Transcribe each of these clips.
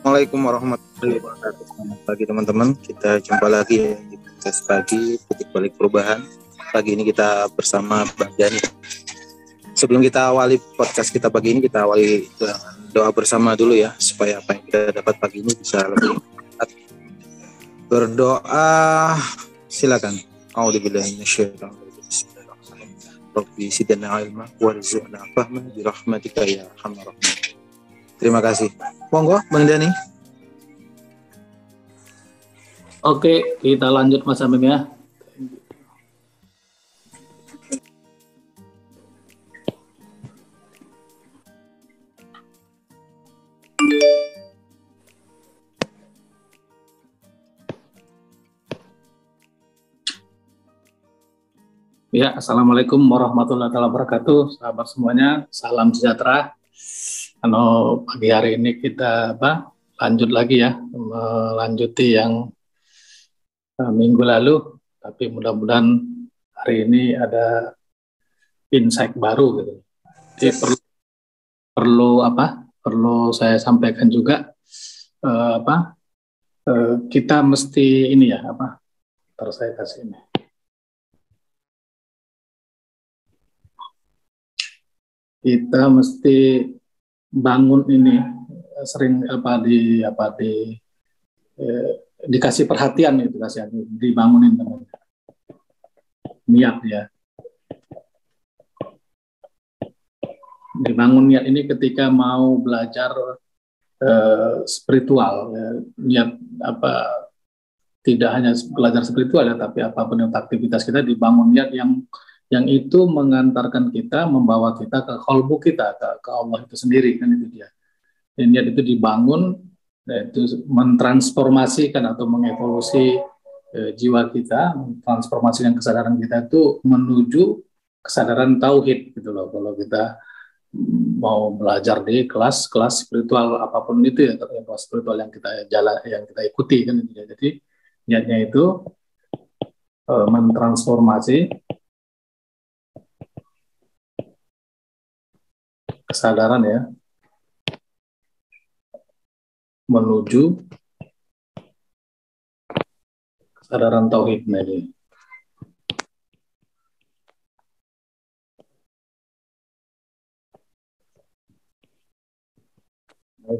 Assalamualaikum warahmatullahi wabarakatuh. Selamat pagi teman-teman. Kita jumpa lagi ya di podcast pagi Titik Balik Perubahan. Pagi ini kita bersama Bang Dani. Sebelum kita awali podcast kita pagi ini, kita awali dengan doa bersama dulu ya, supaya apa yang kita dapat pagi ini bisa lebih bermanfaat. Berdoa, silakan. A'udzubillahi minasyaitonir rajim. Bismillahirrahmanirrahim. Rabbi zidna ilma warzuqna fahma bi rahmatika ya arhamar rahimin. Terima kasih. Monggo, Bang Dani. Oke, kita lanjut Mas Amin ya. Ya, Assalamualaikum warahmatullahi wabarakatuh. Sahabat semuanya, salam sejahtera. Kalau pagi hari ini kita lanjut lagi ya, melanjuti yang minggu lalu, tapi mudah-mudahan hari ini ada insight baru gitu. Jadi perlu saya sampaikan juga kita mesti ini ya ntar saya kasih ini. Kita mesti bangun ini sering dikasih perhatian itu, dibangunin teman, niat ya, dibangun niat ini ketika mau belajar spiritual ya. Niat tidak hanya belajar spiritual ya, tapi apapun yang aktivitas kita dibangun niat yang itu mengantarkan kita, membawa kita ke qalbu kita, ke Allah itu sendiri, kan itu dia. Dan niat itu dibangun, yaitu mentransformasikan atau mengevolusi jiwa kita, mentransformasikan kesadaran kita itu menuju kesadaran tauhid gitu loh. Kalau kita mau belajar di kelas spiritual apapun itu ya, kelas spiritual yang kita ikuti kan itu ya. Jadi niatnya itu mentransformasi kesadaran ya menuju kesadaran tauhid. Nah, ini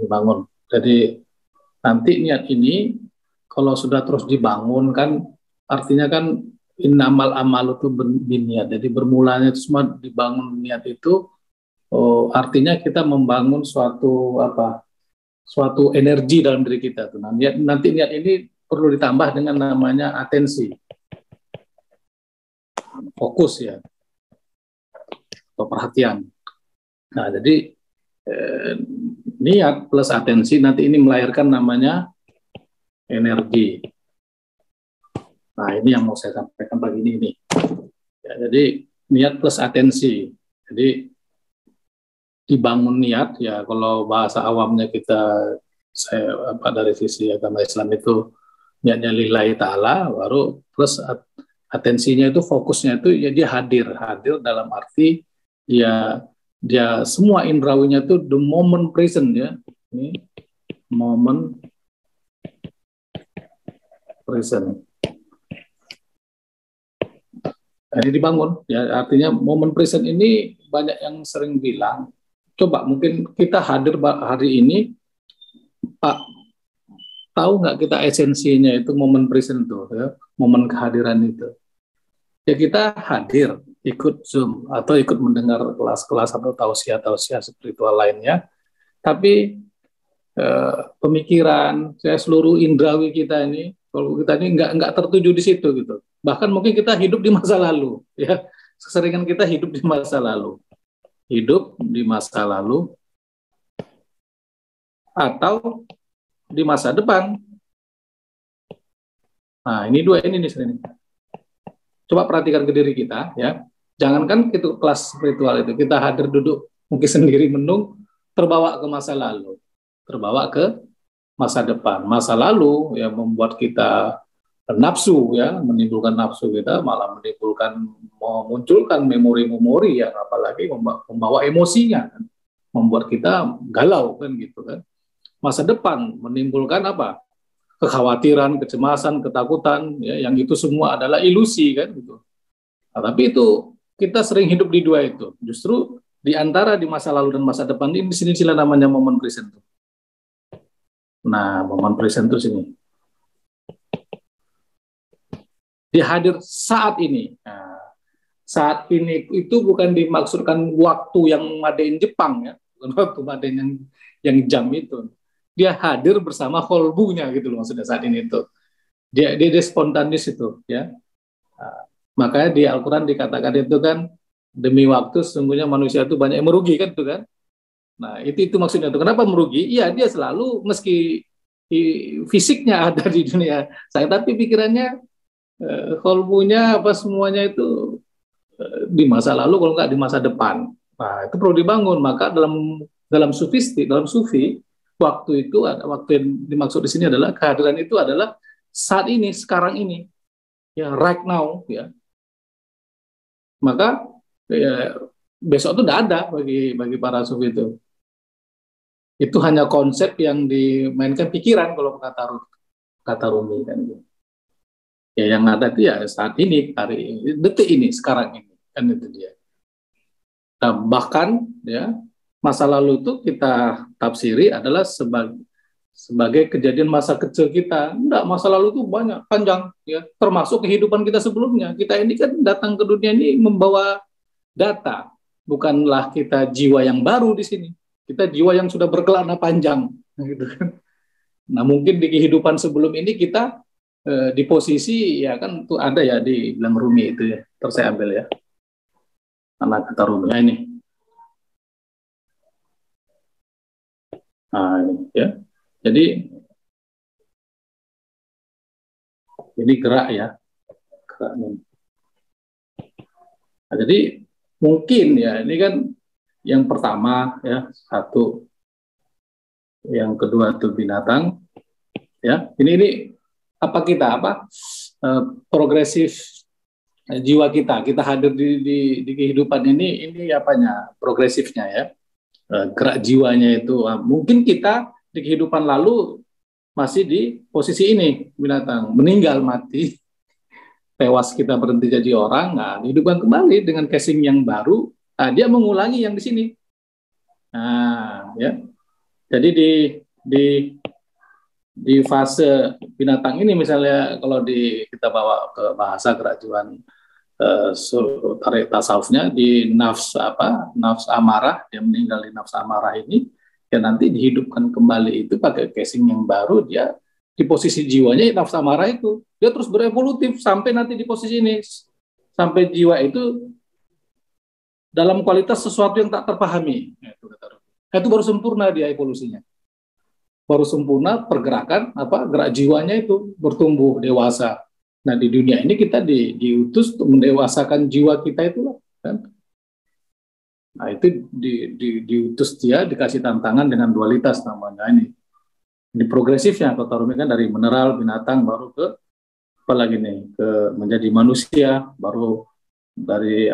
dibangun. Jadi nanti niat ini kalau sudah terus dibangun kan artinya kan innamal amalu itu biniat. Jadi bermulanya itu semua dibangun niat itu. Artinya kita membangun suatu energi dalam diri kita tuh. Nah, nanti niat ini perlu ditambah dengan namanya atensi, fokus ya, atau perhatian. Nah, jadi niat plus atensi nanti ini melahirkan namanya energi. Nah, ini yang mau saya sampaikan pagi ini. Ya, jadi niat plus atensi. Jadi dibangun niat ya, kalau bahasa awamnya dari sisi agama Islam itu niatnya lillahi ta'ala, baru plus atensinya itu, fokusnya itu ya dia hadir dalam arti ya dia semua indrawinya itu the moment present ya, ini moment present. Ini dibangun ya, artinya moment present ini banyak yang sering bilang, coba mungkin kita hadir hari ini, Pak, tahu nggak kita esensinya itu momen present tuh ya, momen kehadiran itu. Ya kita hadir, ikut Zoom atau ikut mendengar kelas-kelas atau tausiah spiritual lainnya, tapi pemikiran, seluruh indrawi kita ini, kalau kita ini nggak tertuju di situ gitu. Bahkan mungkin kita hidup di masa lalu, ya, keseringan kita hidup di masa lalu. Hidup di masa lalu atau di masa depan. Nah, ini dua ini nih sering. Coba perhatikan ke diri kita ya. Jangankan itu kelas spiritual itu, kita hadir duduk mungkin sendiri menung, terbawa ke masa lalu, terbawa ke masa depan. Masa lalu ya membuat kita nafsu ya, menimbulkan nafsu kita, malah memunculkan memori-memori yang apalagi membawa emosinya kan, membuat kita galau kan gitu kan. masa depan, menimbulkan apa? Kekhawatiran, kecemasan, ketakutan, ya, yang itu semua adalah ilusi kan gitu. Nah, tapi itu kita sering hidup di dua itu. Justru di antara di masa lalu dan masa depan ini di sini sila namanya momen present. Nah, momen present itu sini. Dia hadir saat ini. Nah, saat ini itu bukan dimaksudkan waktu yang Madein Jepang ya, bukan waktu Madein yang jam itu. Dia hadir bersama kolbunya gitu loh maksudnya saat ini itu. Dia spontanis itu ya. Nah, makanya di Al-Quran dikatakan itu kan demi waktu sesungguhnya manusia itu banyak yang merugi kan itu kan. Nah itu maksudnya itu. Kenapa merugi? Iya dia selalu meski fisiknya ada di dunia saya tapi pikirannya kolbunya apa semuanya itu di masa lalu kalau nggak di masa depan. Nah itu perlu dibangun. Maka dalam sufi waktu itu waktu yang dimaksud di sini adalah kehadiran itu adalah saat ini, sekarang ini, ya right now, ya. Maka ya, besok itu tidak ada bagi para sufi itu. Itu hanya konsep yang dimainkan pikiran kalau kata Rumi kan. Ya yang ada itu ya saat ini, hari ini, detik ini, sekarang ini, kan itu dia. Nah, bahkan ya masa lalu itu kita tafsiri adalah sebagai kejadian masa kecil kita. Enggak, masa lalu itu banyak, panjang, ya, termasuk kehidupan kita sebelumnya. Kita ini kan datang ke dunia ini membawa data, bukanlah kita jiwa yang baru di sini. Kita jiwa yang sudah berkelana panjang, gitu kan. Nah, mungkin di kehidupan sebelum ini kita di posisi ya kan itu ada ya di dalam Rumi itu ya. Terus saya ambil ya. Anak kata Rumi ini. Nah, ini ya. Jadi ini gerak ya. Gerak ini. Nah, jadi mungkin ya ini kan yang pertama ya satu, yang kedua itu binatang ya. Ini apa kita progresif jiwa kita hadir di kehidupan ini apanya progresifnya ya. Gerak jiwanya itu mungkin kita di kehidupan lalu masih di posisi ini binatang, meninggal mati tewas kita berhenti jadi orang, nah dihidupkan kembali dengan casing yang baru, nah, dia mengulangi yang di sini. Nah ya jadi di fase binatang ini misalnya kalau kita bawa ke bahasa kerajuan tarik tasawufnya di nafs amarah, dia meninggal di nafs amarah ini ya nanti dihidupkan kembali itu pakai casing yang baru, dia di posisi jiwanya nafs amarah itu dia terus berevolutif sampai nanti di posisi ini sampai jiwa itu dalam kualitas sesuatu yang tak terpahami itu baru sempurna dia evolusinya, baru sempurna pergerakan gerak jiwanya itu bertumbuh dewasa. Nah di dunia ini kita diutus untuk mendewasakan jiwa kita itu kan. Nah itu diutus dia dikasih tantangan dengan dualitas namanya ini. Ini progresifnya kata Rumi kan dari mineral binatang baru ke apa lagi nih ke menjadi manusia, baru dari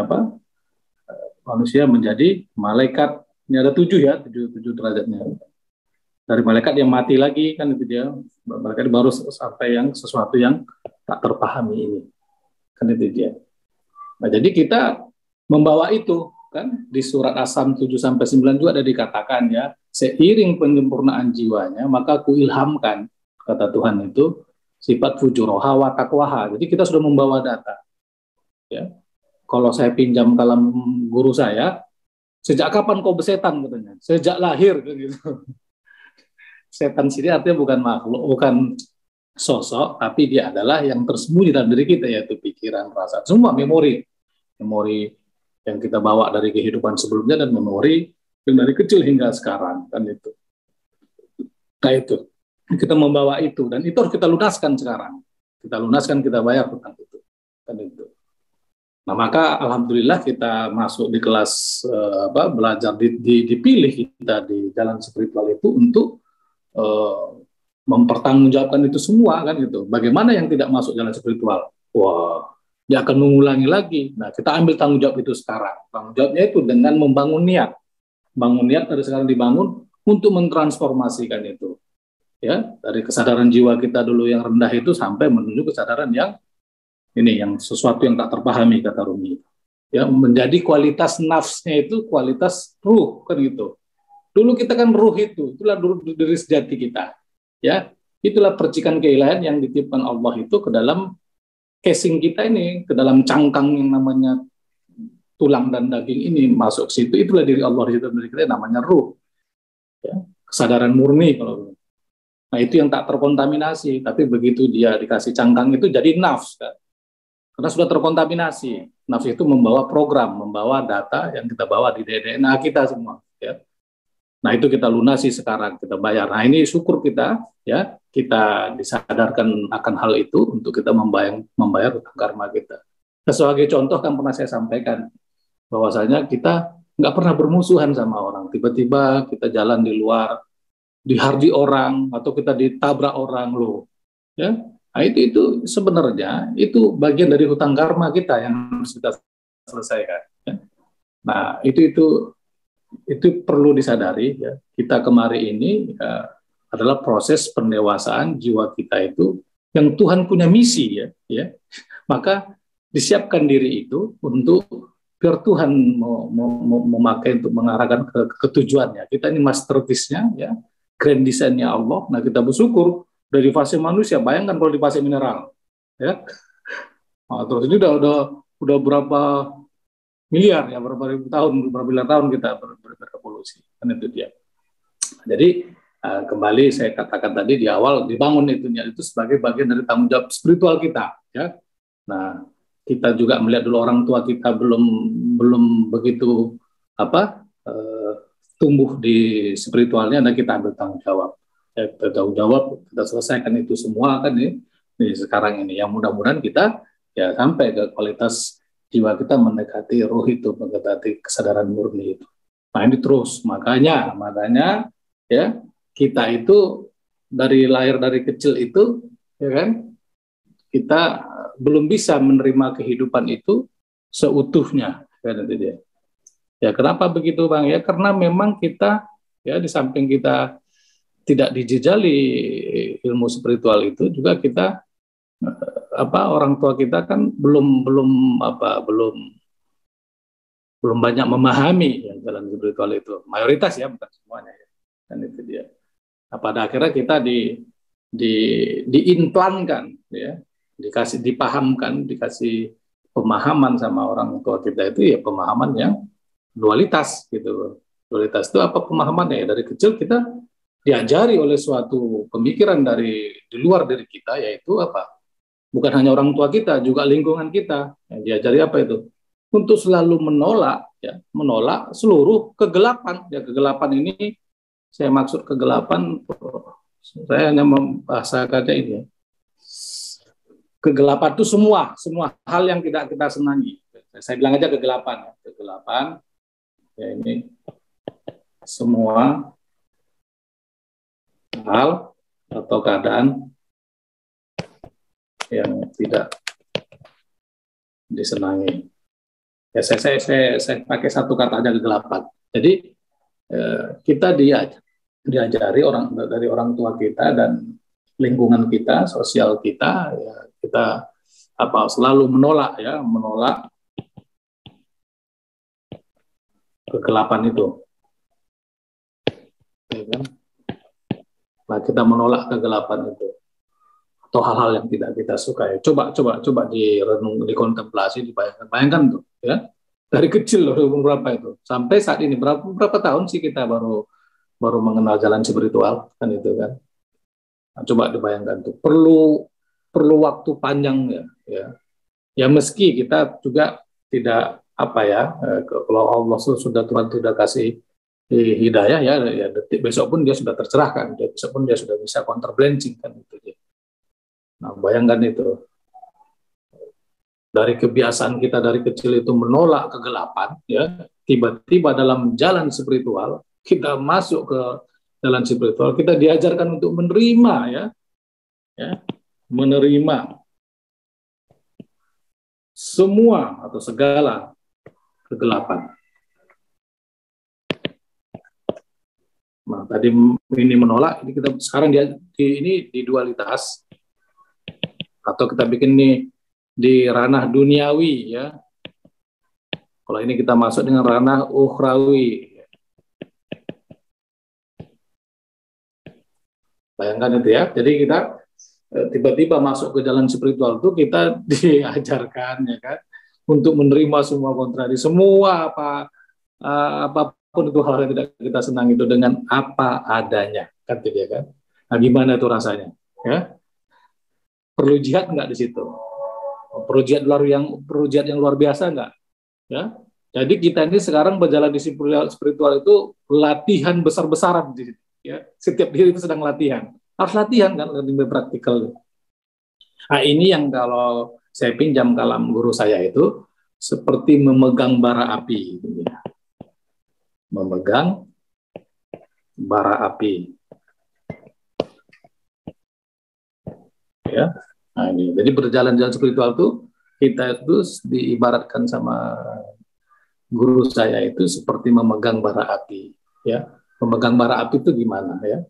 manusia menjadi malaikat. Ini ada 7 ya, 7 derajatnya. Dari malaikat yang mati lagi kan itu dia, malaikat baru sampai yang sesuatu yang tak terpahami ini kan itu dia. Nah jadi kita membawa itu kan di surat As-Sam 7-9 juga ada dikatakan ya, seiring penyempurnaan jiwanya maka kuilhamkan kata Tuhan itu sifat fujuroha wa taqwaha. Jadi kita sudah membawa data ya. Kalau saya pinjam kalam guru saya, sejak kapan kau bersetan katanya? Sejak lahir gitu. Setan sini artinya bukan makhluk, bukan sosok, tapi dia adalah yang tersembunyi dalam diri kita, yaitu pikiran, perasaan, semua memori yang kita bawa dari kehidupan sebelumnya dan memori yang dari kecil hingga sekarang kan itu. Nah itu kita membawa itu dan itu harus kita lunaskan sekarang. Kita lunaskan, kita bayar hutang itu kan itu. Nah maka alhamdulillah kita masuk di kelas belajar dipilih kita di jalan spiritual itu untuk mempertanggungjawabkan itu semua kan gitu. Bagaimana yang tidak masuk jalan spiritual? Wah, dia akan mengulangi lagi. Nah, kita ambil tanggung jawab itu sekarang. Tanggung jawabnya itu dengan membangun niat. Bangun niat dari sekarang dibangun untuk mentransformasikan itu. ya, dari kesadaran jiwa kita dulu yang rendah itu sampai menuju kesadaran yang ini, yang sesuatu yang tak terpahami, kata Rumi. Ya, menjadi kualitas nafsnya itu kualitas ruh, kan gitu. Dulu kita kan ruh itu, itulah dulu diri sejati kita. Ya, itulah percikan keilahian yang dititipkan Allah itu ke dalam casing kita ini, ke dalam cangkang yang namanya tulang dan daging ini masuk situ. Itulah diri Allah di situ, diri kita namanya ruh. Ya, kesadaran murni kalau. Nah, itu yang tak terkontaminasi, tapi begitu dia dikasih cangkang itu jadi nafs, kan? Karena sudah terkontaminasi. Nafs itu membawa program, membawa data yang kita bawa di DNA kita semua. Ya. Nah, itu kita lunasi sekarang, kita bayar. Nah, ini syukur kita, ya, kita disadarkan akan hal itu untuk kita membayar utang karma kita. Nah, sebagai contoh kan pernah saya sampaikan bahwasanya kita nggak pernah bermusuhan sama orang. Tiba-tiba kita jalan di luar, dihardi orang atau kita ditabrak orang loh, ya. Nah, itu sebenarnya itu bagian dari hutang karma kita yang harus kita selesaikan. Ya. Nah, itu perlu disadari, ya. Kita kemari ini adalah proses pendewasaan jiwa kita itu yang Tuhan punya misi, ya. Maka disiapkan diri itu untuk biar Tuhan memakai untuk mengarahkan ke tujuannya. Kita ini masterpiece-nya, ya, grand design-nya Allah. Nah, kita bersyukur dari fase manusia. Bayangkan kalau di fase mineral, ya. Nah, terus ini udah berapa miliar, ya, berapa ribu tahun, berapa miliar tahun kita berevolusi. Kan itu dia. Jadi kembali saya katakan tadi di awal, dibangun itu sebagai bagian dari tanggung jawab spiritual kita, ya. Nah, kita juga melihat dulu orang tua kita belum begitu tumbuh di spiritualnya, dan kita ambil tanggung jawab. Ya, kita tanggung jawab, kita selesaikan itu semua kan ini sekarang ini. Yang mudah-mudahan kita ya sampai ke kualitas jiwa kita mendekati ruh itu, mendekati kesadaran murni itu. Nah, ini terus makanya ya kita itu dari lahir dari kecil itu, ya kan, kita belum bisa menerima kehidupan itu seutuhnya, kan itu dia. Ya, kenapa begitu, Bang? Ya, karena memang kita, ya, di samping kita tidak dijejali ilmu spiritual itu, juga kita orang tua kita kan belum banyak memahami, ya, jalan spiritual itu. Mayoritas, ya, bukan semuanya, ya. Kan itu dia. Nah, pada akhirnya kita diimplankan, ya, dipahamkan, dikasih pemahaman sama orang tua kita itu, ya, pemahaman yang dualitas gitu. Dualitas itu apa pemahamannya? Ya, dari kecil kita diajari oleh suatu pemikiran di luar diri kita, yaitu apa? Bukan hanya orang tua kita, juga lingkungan kita. Yang diajari apa itu? Untuk selalu menolak, ya, menolak seluruh kegelapan. Ya, kegelapan ini saya maksud kegelapan, saya hanya membahasakannya ini, ya. Kegelapan itu semua hal yang tidak kita senangi. Saya bilang aja kegelapan, ya. Kegelapan, ya, ini semua hal atau keadaan yang tidak disenangi. Ya, saya pakai satu kata aja, kegelapan. Jadi kita diajari dari orang tua kita dan lingkungan kita, sosial kita, ya, kita selalu menolak kegelapan itu. Ya, kan? Nah, kita menolak kegelapan itu atau hal-hal yang tidak kita suka. Ya. Coba direnung, dikontemplasi, bayangkan tuh, ya. Dari kecil loh, berapa itu sampai saat ini berapa tahun sih kita baru mengenal jalan spiritual, kan itu kan. Nah, coba dibayangkan tuh, perlu waktu panjang, ya meski kita juga tidak kalau Allah Tuhan sudah kasih hidayah, ya detik besok pun dia sudah tercerahkan, besok pun dia sudah bisa counterbalancing, kan itu. Nah, bayangkan itu, dari kebiasaan kita dari kecil itu menolak kegelapan, ya, tiba-tiba dalam jalan spiritual kita masuk ke jalan spiritual, kita diajarkan untuk menerima, ya, menerima semua atau segala kegelapan. Nah, tadi ini menolak, ini kita sekarang ini di dualitas, atau kita bikin nih di ranah duniawi ya. Kalau ini kita masuk dengan ranah ukhrawi. Bayangkan itu ya. Jadi kita tiba-tiba masuk ke jalan spiritual itu kita diajarkan ya kan untuk menerima semua kontradiksi, semua apapun itu hal yang tidak kita senang itu dengan apa adanya, kan itu ya kan. Nah, gimana itu rasanya? Ya, perlu jihad nggak di situ? Perlu jihad yang luar biasa nggak? Ya, jadi kita ini sekarang berjalan di spiritual itu latihan besar-besaran di situ. Ya, setiap diri itu sedang latihan. Harus latihan kan, lebih praktikal. Nah, ini yang kalau saya pinjam kalam guru saya itu seperti memegang bara api. Ya. Memegang bara api. Ya. Nah, ini. Jadi berjalan-jalan spiritual itu kita itu diibaratkan sama guru saya itu seperti memegang bara api. Ya. Memegang bara api itu gimana ya?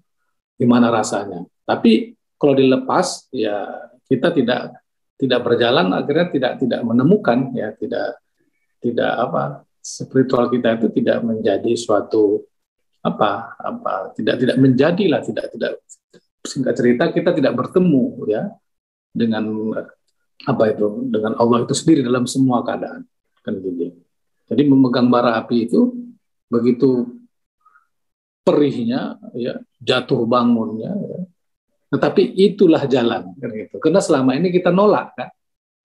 Gimana rasanya? Tapi kalau dilepas ya kita tidak berjalan, akhirnya tidak menemukan ya, tidak spiritual kita itu tidak menjadi suatu tidak menjadilah, tidak singkat cerita kita tidak bertemu ya dengan dengan Allah itu sendiri dalam semua keadaan, kan gitu. Jadi memegang bara api itu begitu perihnya ya, jatuh bangunnya ya. Tetapi itulah jalan kan gitu. Karena selama ini kita nolak kan.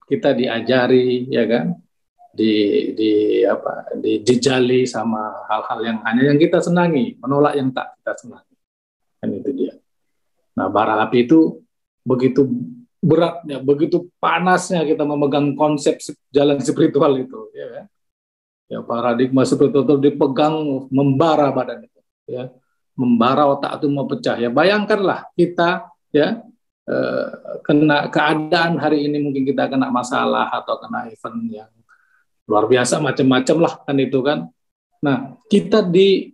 Kita diajari ya kan, dijejali sama hal-hal yang hanya yang kita senangi, menolak yang tak kita senangi. Kan itu dia. Nah, bara api itu begitu beratnya, begitu panasnya kita memegang konsep jalan spiritual itu ya kan. Ya, paradigma spiritual itu dipegang membara badan itu ya. Membara, otak itu mau pecah ya. Bayangkanlah kita ya kena keadaan hari ini, mungkin kita kena masalah atau kena event yang luar biasa macam-macam lah kan itu kan. Nah, kita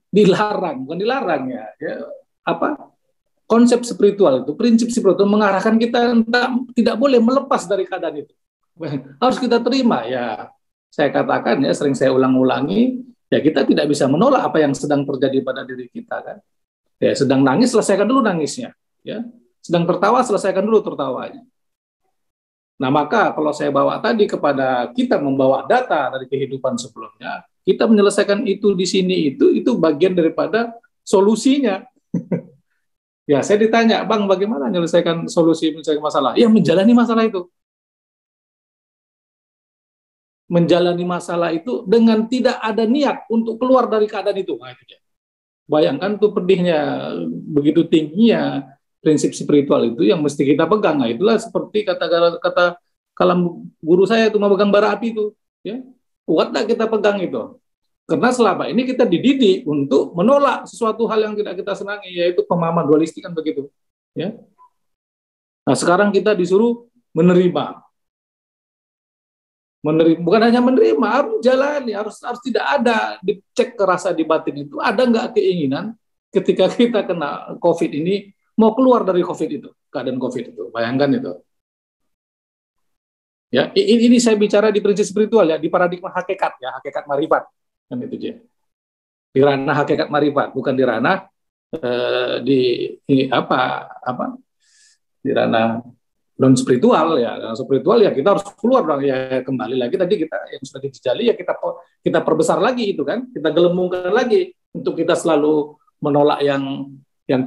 dilarang, bukan dilarang ya konsep spiritual itu, prinsip spiritual mengarahkan kita tidak boleh melepas dari keadaan itu. Harus kita terima ya. Saya katakan ya, sering saya ulang-ulangi ya, kita tidak bisa menolak apa yang sedang terjadi pada diri kita kan. Ya, sedang nangis, selesaikan dulu nangisnya ya. Sedang tertawa, selesaikan dulu tertawanya. Nah, maka kalau saya bawa tadi kepada kita membawa data dari kehidupan sebelumnya, kita menyelesaikan itu di sini itu bagian daripada solusinya. Ya, saya ditanya, Bang, bagaimana menyelesaikan masalah? Ya, menjalani masalah itu. Menjalani masalah itu dengan tidak ada niat untuk keluar dari keadaan itu. Nah, itu ya. Bayangkan tuh pedihnya, begitu tingginya prinsip spiritual itu yang mesti kita pegang. Nah, itulah seperti kata kalam guru saya itu memegang bara api itu, ya. Kuat tak kita pegang itu? Karena selama ini kita dididik untuk menolak sesuatu hal yang tidak kita senangi, yaitu pemahaman dualistik kan begitu, ya. Nah, sekarang kita disuruh menerima. Bukan hanya menerima, harus jalani, harus tidak ada dicek kerasa di batin itu, ada nggak keinginan ketika kita kena COVID ini mau keluar dari COVID itu, keadaan COVID itu. Bayangkan itu. Ya, ini saya bicara di prinsip spiritual ya, di paradigma hakikat ya, hakikat marifat. Kan itu dia. Di ranah hakikat marifat, bukan di ranah di ranah non spiritual ya. Non spiritual ya kita harus keluar dong ya, kembali lagi tadi kita yang sudah dijali ya kita perbesar lagi itu kan, kita gelembungkan lagi untuk kita selalu menolak yang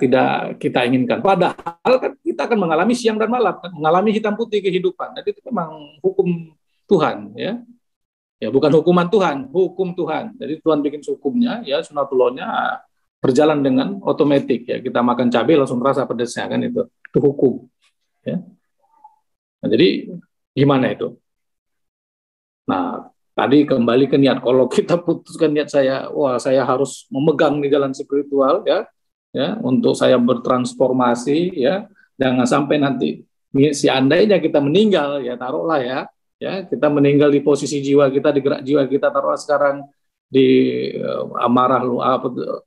tidak kita inginkan. Padahal kan kita akan mengalami siang dan malam, kan? Mengalami hitam putih kehidupan. Jadi itu memang hukum Tuhan ya. Ya, bukan hukuman Tuhan, hukum Tuhan. Jadi Tuhan bikin hukumnya ya, sunatullahnya berjalan dengan otomatis ya. Kita makan cabai langsung terasa pedasnya kan itu hukum ya. Nah, jadi gimana itu? Nah, tadi kembali ke niat. Kalau kita putuskan niat saya, wah saya harus memegang di jalan spiritual ya, untuk saya bertransformasi ya, jangan sampai nanti seandainya kita meninggal ya, taruhlah ya kita meninggal di posisi jiwa kita, di gerak jiwa kita taruhlah sekarang di amarah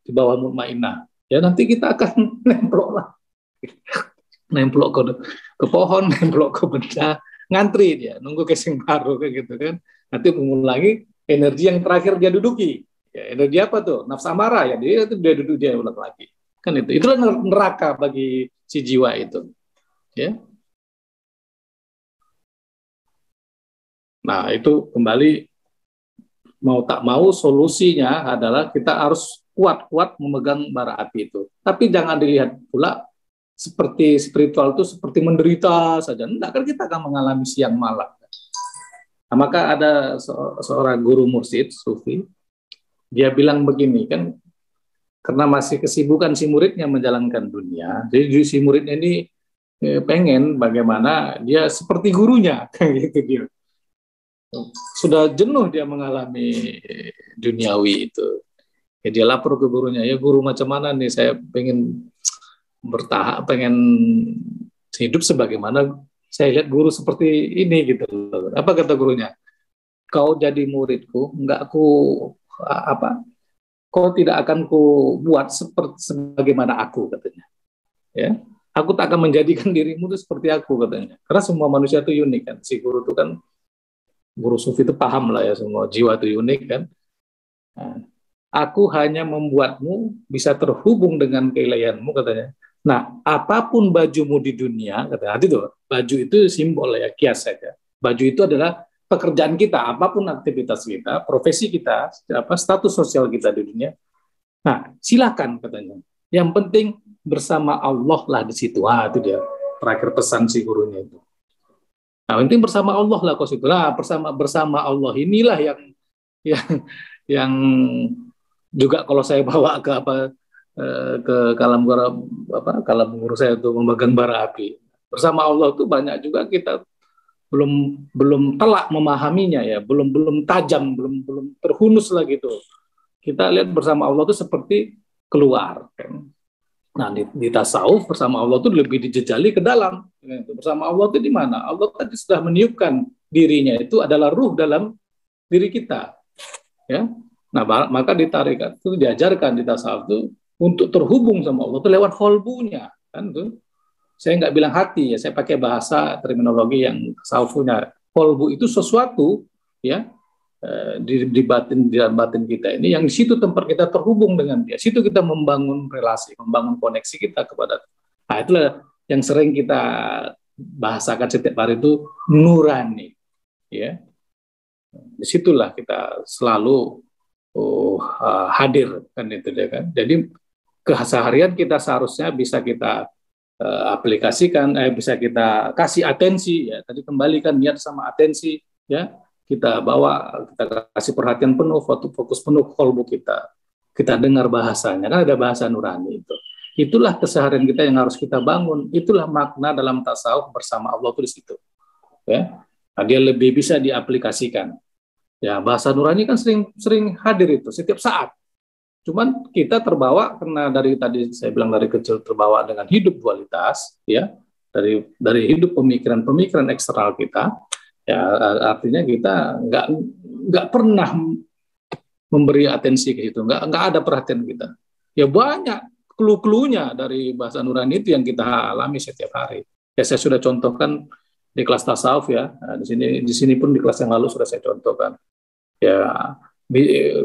di bawah mutmainnah. ya nanti kita akan nemplok lah, nemplok ke pohon, nemplok ke benda, ngantri dia, nunggu casing baru kayak gitu kan. Nanti mengulangi energi yang terakhir dia duduki. Ya, energi apa tuh? Nafsu amarah ya, dia duduk dia ulang lagi. Kan itu. Itulah neraka bagi si jiwa itu. Ya. Nah, itu kembali mau tak mau solusinya adalah kita harus kuat-kuat memegang bara api itu. Tapi jangan dilihat pula seperti spiritual itu seperti menderita saja. Enggak, kan kita akan mengalami siang malam. Nah, maka ada seorang guru mursyid sufi, dia bilang begini kan, karena masih kesibukan si muridnya menjalankan dunia, jadi si muridnya ini pengen bagaimana dia seperti gurunya, kayak gitu dia. Sudah jenuh dia mengalami duniawi itu. Ya dia lapor ke gurunya, ya guru macam mana nih, saya pengen bertahan, pengen hidup sebagaimana saya lihat guru seperti ini gitu. Apa kata gurunya? Kau jadi muridku, enggak aku apa? Kau tidak akan ku buat seperti sebagaimana aku, katanya. Ya, aku tak akan menjadikan dirimu itu seperti aku, katanya. Karena semua manusia itu unik kan. Si guru itu kan, guru sufi itu paham lah ya, semua jiwa itu unik kan. Nah, aku hanya membuatmu bisa terhubung dengan keilahianmu, katanya. Nah, apapun bajumu di dunia, katanya, itu baju itu simbol ya, kias saja. Baju itu adalah pekerjaan kita, apapun aktivitas kita, profesi kita, apa status sosial kita di dunia. Nah, silakan, katanya. Yang penting bersama Allah lah di situ. Ah, itu dia terakhir pesan si gurunya itu. Nah, yang penting bersama Allah lah kau situ. Nah, bersama Allah inilah yang yang juga kalau saya bawa ke ke kalam guru saya itu memegang bara api. Bersama Allah itu banyak juga kita belum belum telak memahaminya ya, belum tajam, belum terhunus lagi tuh. Kita lihat bersama Allah itu seperti keluar. Nah, di tasawuf bersama Allah itu lebih dijejali ke dalam. Bersama Allah itu di mana? Allah tadi sudah meniupkan dirinya itu adalah ruh dalam diri kita. Ya. Nah, maka di tarikat itu diajarkan di tasawuf itu untuk terhubung sama Allah itu lewat kolbunya, kan tuh. Saya nggak bilang hati ya, saya pakai bahasa terminologi yang tasawuf punya. Kolbu itu sesuatu ya di dalam batin kita ini, yang di situ tempat kita terhubung dengan dia. Situ kita membangun relasi, membangun koneksi kita kepada. Nah, itulah yang sering kita bahasakan setiap hari itu nurani, ya. Disitulah kita selalu hadir kan itu dia kan. Jadi keseharian kita seharusnya bisa kita aplikasikan, bisa kita kasih atensi ya. Tadi kembalikan niat sama atensi ya. Kita bawa, kita kasih perhatian penuh, fokus penuh kolbu kita. Kita dengar bahasanya, kan ada bahasa nurani itu. Itulah keseharian kita yang harus kita bangun. Itulah makna dalam tasawuf bersama Allah itu di situ. Ya. Nah, dia lebih bisa diaplikasikan. Ya, bahasa nurani kan sering hadir itu setiap saat. Cuman kita terbawa karena dari tadi saya bilang dari kecil terbawa dengan hidup dualitas, ya, dari hidup pemikiran eksternal kita. Ya, artinya kita nggak pernah memberi atensi ke situ, nggak ada perhatian kita. Ya banyak clue-cluenya dari bahasa nurani itu yang kita alami setiap hari. Ya saya sudah contohkan di kelas tasawuf ya. Nah, di sini pun di kelas yang lalu sudah saya contohkan. Ya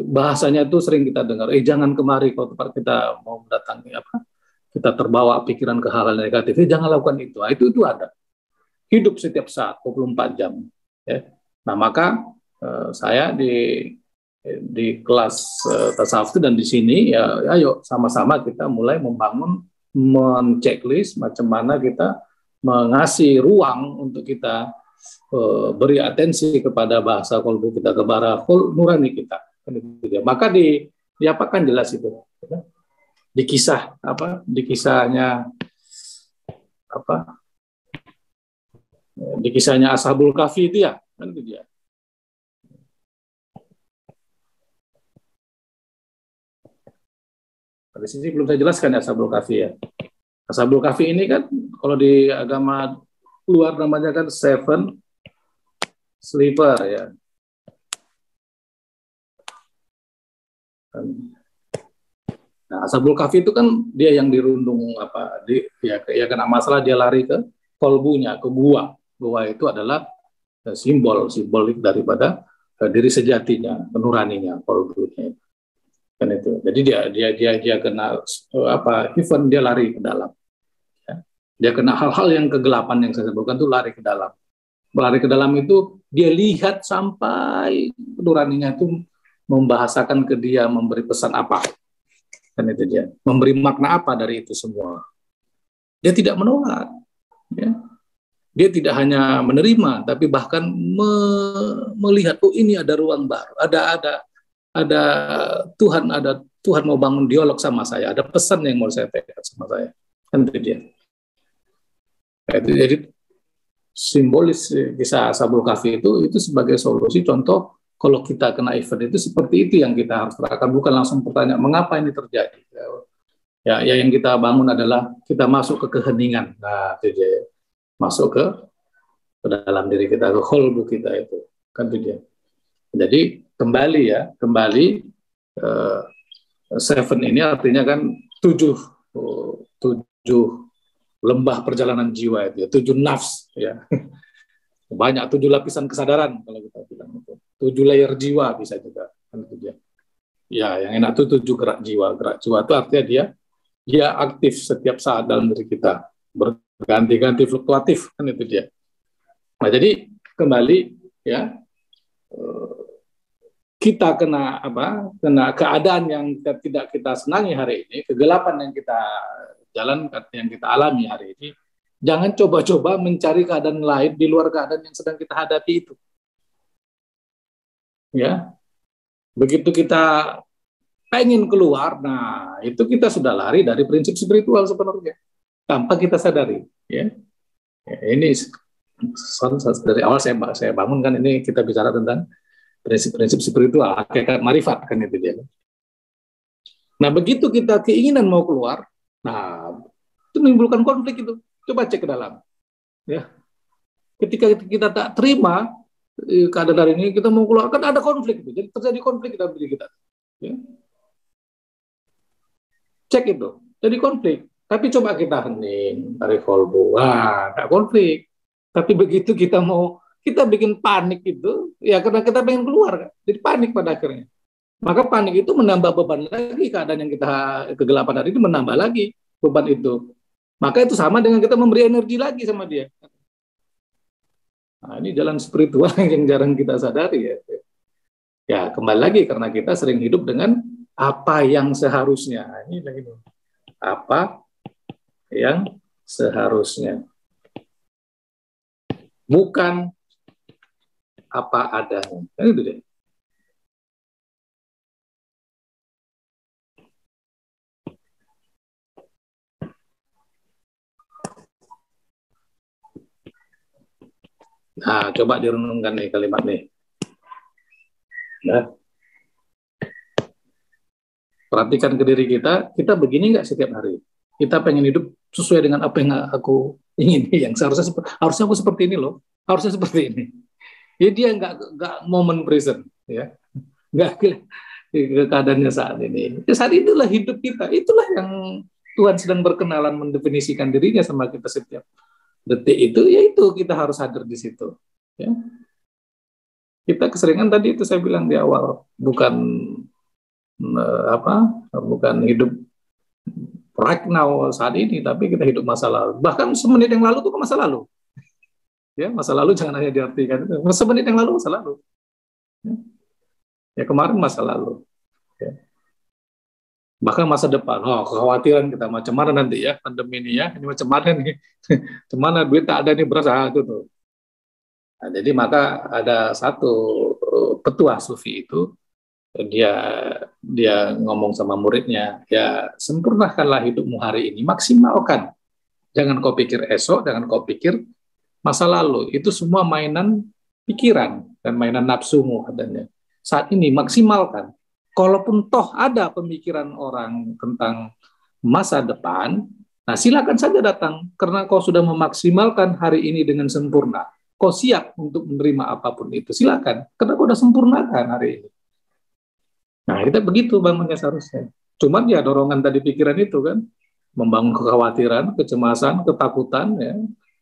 bahasanya itu sering kita dengar. Jangan kemari kalau tempat kita mau mendatangi apa? Kita terbawa pikiran ke hal-hal negatif. Jangan lakukan itu. Nah, itu ada. Hidup setiap saat 24 jam. Ya. Nah maka saya di kelas tasawuf itu dan di sini ya ayo sama-sama kita mulai membangun men-checklist macam mana kita mengasih ruang untuk kita beri atensi kepada bahasa kolbu kita, kepada nurani kita. Maka diapakan jelas itu. Di kisahnya di kisahnya Ashabul Kahfi itu ya, kan itu dia. Di sini belum saya jelaskan ya Ashabul Kahfi ya. Ashabul Kahfi ini kan kalau di agama luar namanya kan seven sleeper ya. Nah, Ashabul Kahfi itu kan dia yang dirundung dia kena masalah, dia lari ke kolbunya, ke gua. Gua itu adalah simbolik daripada diri sejatinya, nuraninya, kolbunya. Kan itu. Jadi dia kena event, dia lari ke dalam. Ya. Dia kena hal-hal yang kegelapan yang saya sebutkan itu lari ke dalam. Lari ke dalam itu dia lihat sampai nuraninya itu membahasakan ke dia, memberi pesan apa. Kan itu dia, memberi makna apa dari itu semua. Dia tidak menolak, ya. Dia tidak hanya menerima, tapi bahkan melihat, oh ini ada ruang baru, ada Tuhan mau bangun dialog sama saya, ada pesan yang mau saya tekan sama saya. Kan itu dia. Jadi simbolis kisah Ashabul Kahfi itu sebagai solusi, contoh kalau kita kena event itu seperti itu yang kita harus terapkan, bukan langsung bertanya mengapa ini terjadi. Ya yang kita bangun adalah kita masuk ke keheningan. Nah, itu dia. Masuk ke dalam diri kita, ke kolbu kita itu. Kan itu dia. Jadi kembali seven ini artinya kan tujuh lembah perjalanan jiwa itu, ya, 7 nafs, ya. Banyak 7 lapisan kesadaran kalau kita bilang itu. 7 layer jiwa bisa juga, kan itu dia. Ya, yang enak itu 7 gerak jiwa. Gerak jiwa itu artinya dia aktif setiap saat dalam diri kita, berganti-ganti, fluktuatif, kan itu dia. Nah, jadi kembali ya, kita kena keadaan yang tidak kita senangi hari ini, kegelapan yang kita jalankan, yang kita alami hari ini. Jangan coba-coba mencari keadaan lain di luar keadaan yang sedang kita hadapi itu. Ya, begitu kita pengen keluar, nah itu kita sudah lari dari prinsip spiritual sebenarnya, tanpa kita sadari. Ya, ini dari awal saya bangun kan, ini kita bicara tentang prinsip-prinsip spiritual, hakikat marifat, kan itu dia. Nah, begitu kita keinginan mau keluar, nah itu menimbulkan konflik itu. Coba cek ke dalam. Ya. Ketika kita tak terima keadaan hari ini, kita mau keluar, kan ada konflik itu. Jadi terjadi konflik dalam diri kita. Ya. Cek itu. Jadi konflik. Tapi coba kita hening, tarik kolbu. Wah, tak konflik. Tapi begitu kita bikin panik itu, ya karena kita pengen keluar. Jadi panik pada akhirnya. Maka panik itu menambah beban lagi, keadaan yang kita kegelapan hari itu menambah lagi beban itu. Maka itu sama dengan kita memberi energi lagi sama dia. Nah, ini jalan spiritual yang jarang kita sadari ya. Ya, kembali lagi karena kita sering hidup dengan apa yang seharusnya. Ini lagi apa yang seharusnya. Bukan apa adanya. Nah, itu deh. Nah, coba direnungkan nih kalimat nih. Nah, perhatikan ke diri kita begini nggak setiap hari? Kita pengen hidup sesuai dengan apa yang aku ingin, yang harusnya aku seperti ini loh, harusnya seperti ini. Ya dia nggak moment present, ya, nggak keadaannya saat ini. Ya, saat itulah hidup kita, itulah yang Tuhan sedang berkenalan mendefinisikan dirinya sama kita setiap detik itu, yaitu kita harus hadir di situ. Ya. Kita keseringan tadi itu saya bilang di awal, bukan hidup right now saat ini, tapi kita hidup masa lalu. Bahkan semenit yang lalu itu ke masa lalu. Ya, masa lalu jangan hanya diartikan itu. Semenit yang lalu masa lalu. Ya kemarin masa lalu. Ya. Bahkan masa depan, kekhawatiran kita macam mana nanti ya pandemi ini ya, ini macam mana nih, macam mana duit tak ada nih, beras itu tuh. Nah, jadi maka ada satu petua sufi itu, dia ngomong sama muridnya, ya sempurnakanlah hidupmu hari ini, maksimalkan. Jangan kau pikir esok, jangan kau pikir masa lalu, itu semua mainan pikiran dan mainan nafsumu adanya. Saat ini maksimalkan. Kalaupun toh ada pemikiran orang tentang masa depan, nah silakan saja datang, karena kau sudah memaksimalkan hari ini dengan sempurna. Kau siap untuk menerima apapun itu, silakan, karena kau sudah sempurnakan hari ini. Nah, kita begitu bangunnya seharusnya. Cuman ya dorongan tadi pikiran itu kan, membangun kekhawatiran, kecemasan, ketakutan, ya,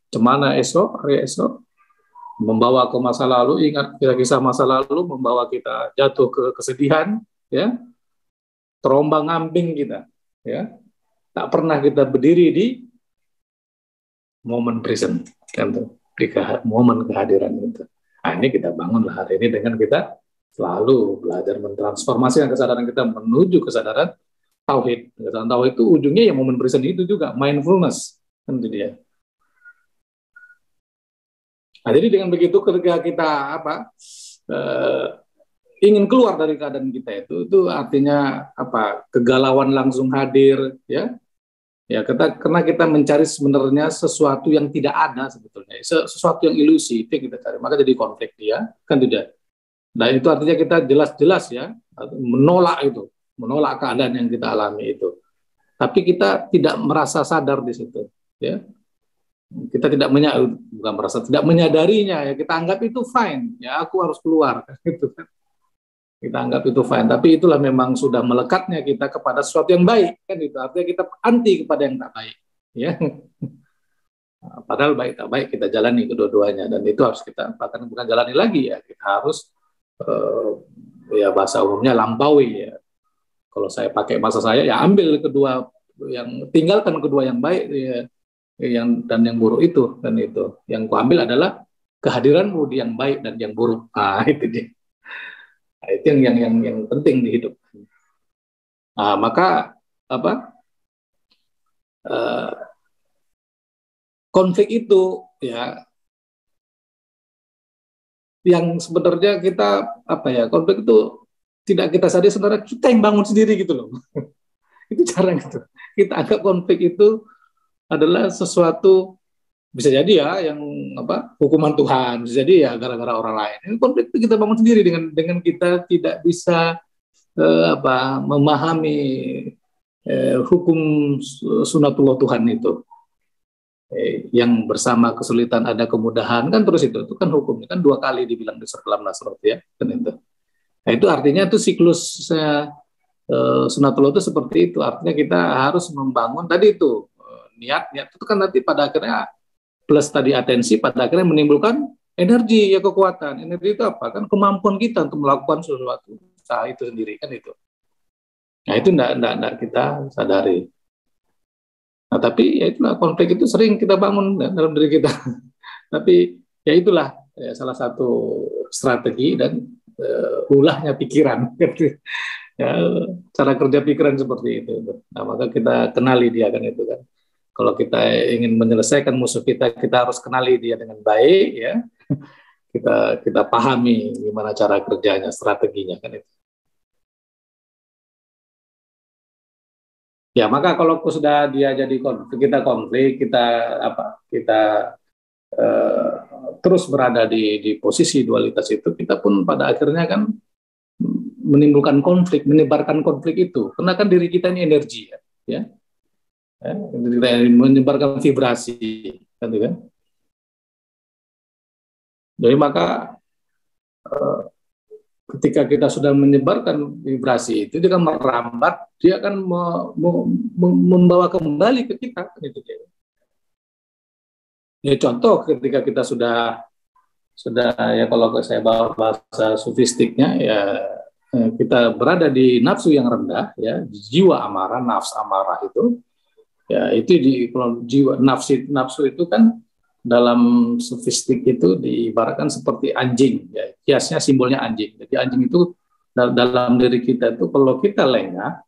cemana esok, hari esok, membawa ke masa lalu, ingat kisah-kisah masa lalu, membawa kita jatuh ke kesedihan, ya, terombang-ambing kita, ya, tak pernah kita berdiri di momen present, kan tuh, di momen kehadiran itu. Nah, ini kita bangunlah hari ini dengan kita selalu belajar mentransformasikan kesadaran kita menuju kesadaran tauhid. Kesadaran tauhid itu ujungnya yang momen present itu juga mindfulness, kan itu dia. Nah, jadi dengan begitu ketika kita ingin keluar dari keadaan kita itu artinya apa? Kegalauan langsung hadir, ya. Ya, karena kita mencari sebenarnya sesuatu yang tidak ada sebetulnya, sesuatu yang ilusi itu yang kita cari, maka jadi konflik dia, kan tidak. Nah, itu artinya kita jelas-jelas ya menolak keadaan yang kita alami itu. Tapi kita tidak merasa sadar di situ, ya. Kita bukan merasa tidak menyadarinya, ya, kita anggap itu fine, ya, aku harus keluar, gitu kan. Kita anggap itu fine, tapi itulah memang sudah melekatnya kita kepada sesuatu yang baik, kan itu artinya kita anti kepada yang tak baik, ya. Padahal baik tak baik kita jalani kedua-duanya, dan itu harus kita bahkan bukan jalani lagi, ya, kita harus ya bahasa umumnya lampaui, ya. Kalau saya pakai bahasa saya, ya ambil kedua, tinggalkan kedua yang baik, ya, dan yang buruk itu, dan itu yang kuambil adalah kehadiranmu di yang baik dan yang buruk. Nah, itu dia. Nah, itu yang penting di hidup. Nah, maka konflik itu, ya, yang sebenarnya kita konflik itu tidak kita sadari sebenarnya kita yang bangun sendiri gitu loh. Itu cara gitu. Kita anggap konflik itu adalah sesuatu, bisa jadi ya yang hukuman Tuhan, bisa jadi ya gara-gara orang lain. Ini konflik itu kita bangun sendiri dengan kita tidak bisa memahami hukum sunatullah Tuhan itu. Yang bersama kesulitan ada kemudahan, kan terus itu kan hukumnya kan 2 kali dibilang di surat Al-Nasr, ya, kan itu. Nah, itu artinya itu siklus sunatullah itu seperti itu. Artinya kita harus membangun tadi itu niat itu kan nanti pada akhirnya plus tadi atensi pada akhirnya menimbulkan energi, ya, kekuatan. Energi itu apa? Kan kemampuan kita untuk melakukan sesuatu usaha itu sendiri, kan itu. Nah, itu enggak kita sadari. Nah, tapi ya itulah konflik itu sering kita bangun dalam diri kita. Tapi ya itulah ya, salah satu strategi dan ulahnya pikiran. Ya, cara kerja pikiran seperti itu. Nah, maka kita kenali dia, kan itu kan. Kalau kita ingin menyelesaikan musuh kita harus kenali dia dengan baik, ya. Kita pahami gimana cara kerjanya, strateginya, kan itu. Ya, maka kalau sudah dia jadi konflik, kita terus berada di posisi dualitas itu, kita pun pada akhirnya kan menimbulkan konflik, menyebarkan konflik itu. Karena kan diri kita ini energi, ya. Menyebarkan vibrasi, kan. Jadi maka ketika kita sudah menyebarkan vibrasi itu, dia akan merambat, dia akan membawa kembali ke kita, gitu. Ya, contoh ketika kita sudah ya, kalau saya bawa bahasa sofistiknya, ya, kita berada di nafsu yang rendah, ya, jiwa amarah, nafs amarah itu. Ya, itu kalau jiwa nafsu itu kan dalam sofistik itu diibaratkan seperti anjing, ya, hiasnya simbolnya anjing. Jadi anjing itu dalam diri kita itu kalau kita lengah,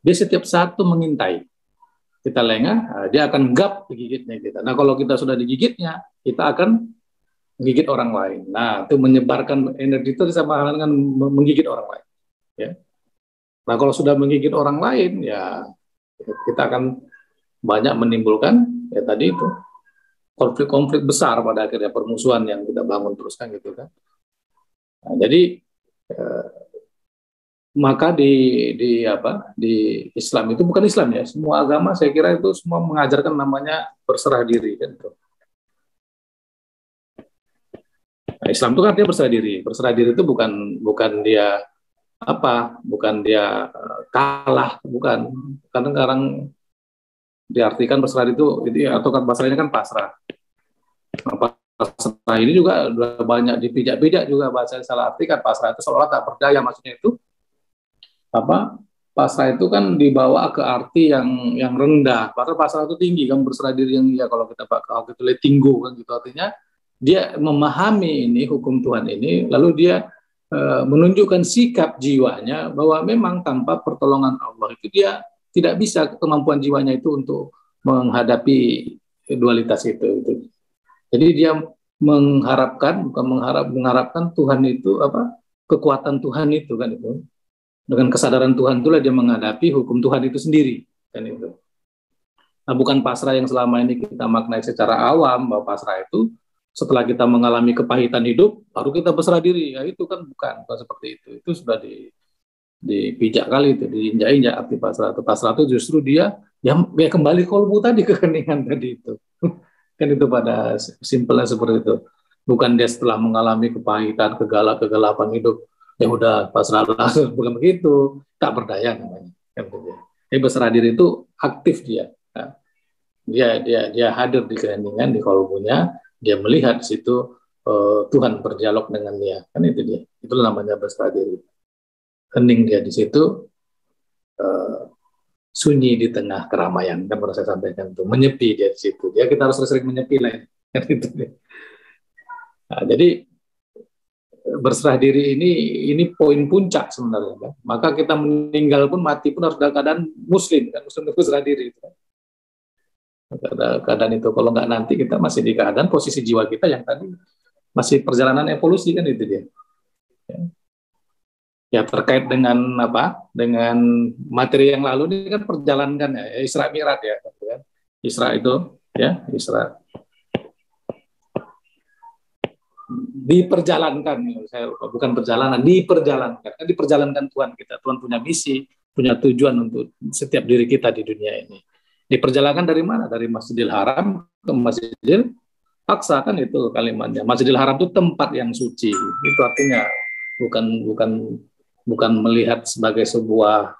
dia setiap saat itu mengintai. Kita lengah, dia akan gap digigitnya kita. Nah, kalau kita sudah digigitnya, kita akan menggigit orang lain. Nah, itu menyebarkan energi itu sama dengan menggigit orang lain, ya. Nah, kalau sudah menggigit orang lain, ya kita akan banyak menimbulkan, ya, tadi itu konflik-konflik besar, pada akhirnya permusuhan yang kita bangun terus, kan, gitu kan. Nah, jadi maka di Islam itu, bukan Islam ya, semua agama saya kira itu semua mengajarkan namanya berserah diri, kan. Nah, Islam itu kan artinya berserah diri. Berserah diri itu bukan dia bukan dia kalah, bukan. Kadang kadang diartikan berserah itu atau kan bahasanya kan pasrah. Nah, pasrah ini juga udah banyak dipijak-pijak juga, bahasa salah artikan pasrah itu seolah tak berdaya, maksudnya itu pasrah itu kan dibawa ke arti yang rendah, padahal pasrah itu tinggi kan, berserah diri yang ya kalau kita pakai itu letinggo kan gitu, artinya dia memahami ini hukum Tuhan ini, lalu dia menunjukkan sikap jiwanya bahwa memang tanpa pertolongan Allah itu dia tidak bisa, kemampuan jiwanya itu untuk menghadapi dualitas itu. Jadi dia mengharapkan Tuhan itu kekuatan Tuhan itu kan itu. Dengan kesadaran Tuhan itulah dia menghadapi hukum Tuhan itu sendiri kan itu. Nah, bukan pasrah yang selama ini kita maknai secara awam, bahwa pasrah itu setelah kita mengalami kepahitan hidup baru kita berserah diri. Ya itu kan bukan seperti itu. Itu sudah dipijak kali itu, diinjak-injak arti pasrah itu. Pasrah itu justru dia kembali kolbu tadi, keheningan tadi itu. Kan itu pada simpelnya seperti itu. Bukan dia setelah mengalami kepahitan, kegelapan hidup, ya udah pasrah, bukan begitu, tak berdaya namanya. Jadi berserah diri itu aktif dia. Dia hadir di keheningan, di kolbunya, dia melihat di situ Tuhan berdialog dengan dia. Kan itu dia. Itu namanya berserah diri. Hening dia di situ, sunyi di tengah keramaian, kan pernah saya sampaikan itu, menyepi dia di situ. Ya kita harus sering menyepi lah. Kan itu dia. Nah, jadi berserah diri ini poin puncak sebenarnya kan. Maka kita meninggal pun, mati pun harus dalam keadaan muslim kan, muslim itu berserah diri itu. Keadaan itu, kalau nggak nanti kita masih di keadaan posisi jiwa kita yang tadi masih perjalanan evolusi kan itu dia. Ya terkait dengan dengan materi yang lalu ini kan perjalanan kan ya, Isra Mi'raj ya, kan? Isra itu ya, Isra diperjalankan, saya lupa, bukan perjalanan, diperjalankan. Kan diperjalankan Tuhan kita. Tuhan punya misi, punya tujuan untuk setiap diri kita di dunia ini. Diperjalankan dari mana? Dari Masjidil Haram ke Masjidil Aqsa, kan itu kalimatnya. Masjidil Haram itu tempat yang suci. Itu artinya bukan melihat sebagai sebuah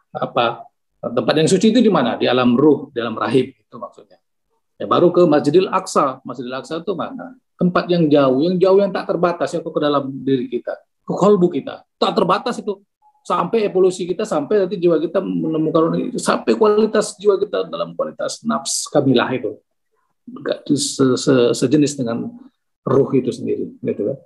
tempat yang suci itu di mana? Di alam ruh, di alam rahim, itu maksudnya. Ya, baru ke Masjidil Aqsa. Masjidil Aqsa itu mana? Tempat yang jauh yang tak terbatas, ya, ke dalam diri kita, ke kolbu kita, tak terbatas itu, sampai evolusi kita, sampai nanti jiwa kita menemukan sampai kualitas jiwa kita dalam kualitas nafs kamilah itu, sejenis dengan ruh itu sendiri, gitu kan.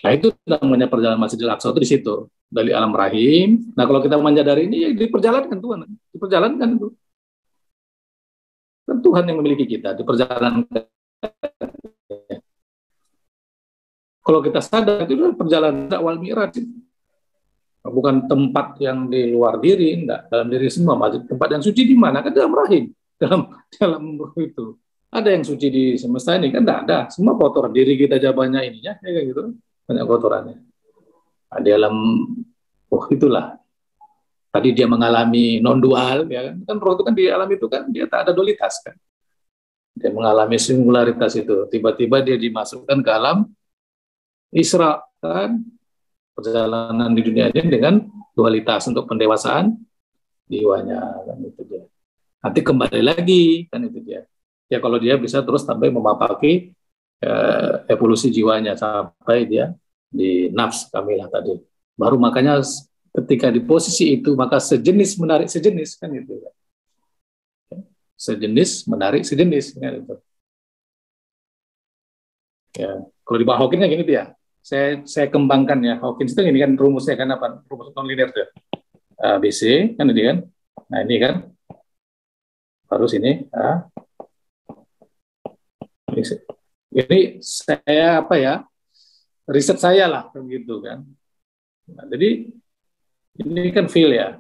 Nah itu namanya perjalanan Masjidil Aqsa itu di situ, dari alam rahim. Nah kalau kita menyadari ini, ya diperjalankan Tuhan, diperjalankan itu. Kan Tuhan yang memiliki kita, diperjalankan. Kalau kita sadar itu adalah perjalanan awal Mi'raj, bukan tempat yang di luar diri, enggak, dalam diri semua. Tempat yang suci di mana? Kan dalam rahim, dalam itu. Ada yang suci di semesta ini kan? Enggak ada. Semua kotor, diri kita aja banyak ininya, ya kayak gitu, banyak kotorannya. Nah, di alam itulah. Tadi dia mengalami non-dual, ya kan roh itu kan di alam itu kan dia tak ada dualitas kan. Dia mengalami singularitas itu. Tiba-tiba dia dimasukkan ke alam Isra, kan perjalanan di dunia ini dengan dualitas untuk pendewasaan jiwanya, kan itu dia. Nanti kembali lagi, kan itu dia. Ya kalau dia bisa terus sampai memapaki evolusi jiwanya sampai dia di nafs kamilah tadi. Baru makanya ketika di posisi itu maka sejenis menarik sejenis, kan itu. Sejenis menarik sejenis, kan itu. Ya, kalau di bawah Hawkins kayak gini tuh ya. Saya kembangkan ya, Hawkins itu ini kan rumusnya kan apa? Rumus nonlinear tuh. ABC kan ini kan. Nah, ini kan harus ini ini saya riset saya lah begitu kan. Nah, jadi ini kan feel ya.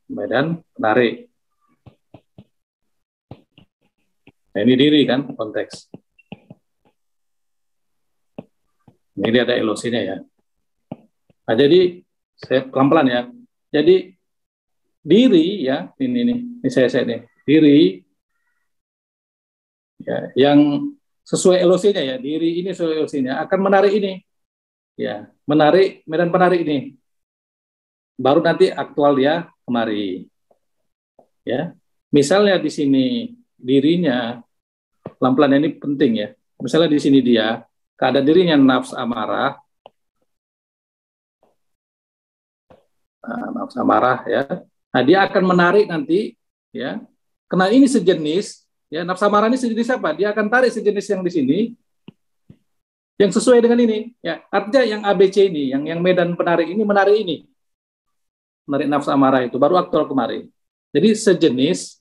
Kemudian menarik. Nah, ini diri kan konteks. Ini ada elosinya ya. Nah, jadi saya pelan-pelan ya. Jadi diri ya, ini saya nih. Diri ya, yang sesuai elosinya ya, diri ini sesuai elosinya akan menarik ini. Ya, menarik, medan penarik ini. Baru nanti aktual dia kemari. Ya. Misalnya di sini dirinya, pelan-pelan ini penting ya. Misalnya di sini dia, keadaan dirinya nafs amarah, nafs amarah ya. Nah, dia akan menarik nanti ya. Karena ini sejenis ya, nafs amarah ini sejenis apa? Dia akan tarik sejenis yang di sini yang sesuai dengan ini ya. Artinya yang ABC ini, yang medan penarik ini menarik ini. Menarik nafs amarah itu baru aktual kemarin. Jadi sejenis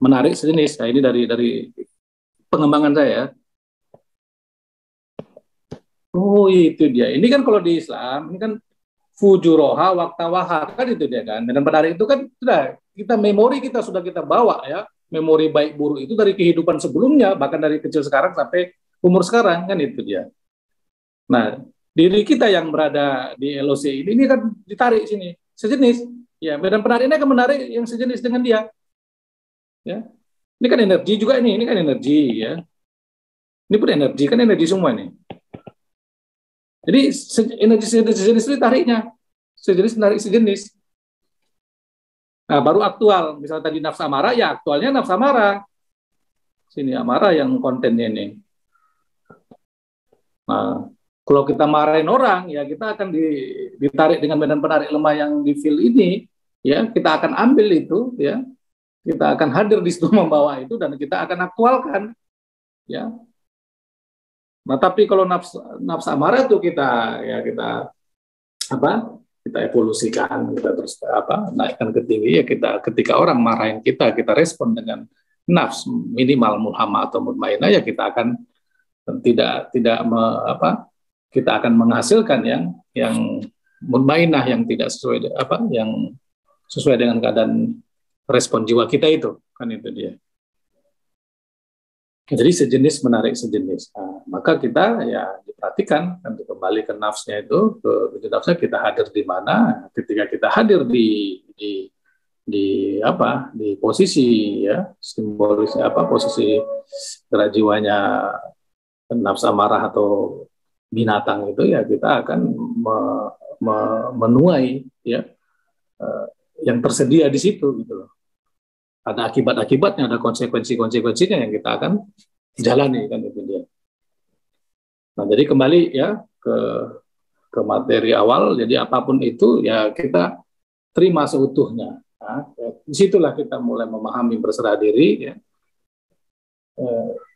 menarik sejenis. Nah, ini dari pengembangan saya. Oh, itu dia. Ini kan kalau di Islam, ini kan fujuroha waktawaha, kan itu dia kan. Dan pada hari itu kan sudah kita memori kita sudah kita bawa ya. Memori baik buruk itu dari kehidupan sebelumnya, bahkan dari kecil sekarang sampai umur sekarang, kan itu dia. Nah, diri kita yang berada di LOC ini kan ditarik sini, sejenis. Ya, medan penarik ini akan menarik yang sejenis dengan dia. Ya. Ini kan energi juga ini kan energi ya. Ini pun energi, kan energi semua nih. Jadi energi sejenis itu tariknya, sejenis menarik sejenis. Nah, baru aktual. Misalnya tadi nafsu amarah, ya aktualnya nafsu amarah. Sini amarah yang kontennya ini. Nah, kalau kita marahin orang, ya kita akan ditarik dengan medan penarik lemah yang di field ini, ya kita akan ambil itu, ya kita akan hadir di situ membawa itu dan kita akan aktualkan, ya. Nah, tapi kalau nafsu amarah itu kita kita evolusikan, kita terus naikkan ke tinggi, ya kita ketika orang marahin kita respon dengan nafs minimal mulhama atau mutmainah, ya kita akan kita akan menghasilkan yang mutmainah, yang tidak sesuai yang sesuai dengan keadaan respon jiwa kita itu, kan itu dia. Jadi sejenis menarik sejenis. Nah, maka kita ya diperhatikan untuk kembali ke nafsnya itu, ke nafsnya kita hadir di mana. Ketika kita hadir di posisi ya simbolis posisi gerak jiwanya nafsu amarah atau binatang itu, ya kita akan menuai ya yang tersedia di situ gitu loh. Ada akibat-akibatnya, ada konsekuensi-konsekuensinya yang kita akan jalani, kan itu dia. Nah, jadi kembali ya ke materi awal, jadi apapun itu ya kita terima seutuhnya. Nah, disitulah kita mulai memahami berserah diri ya.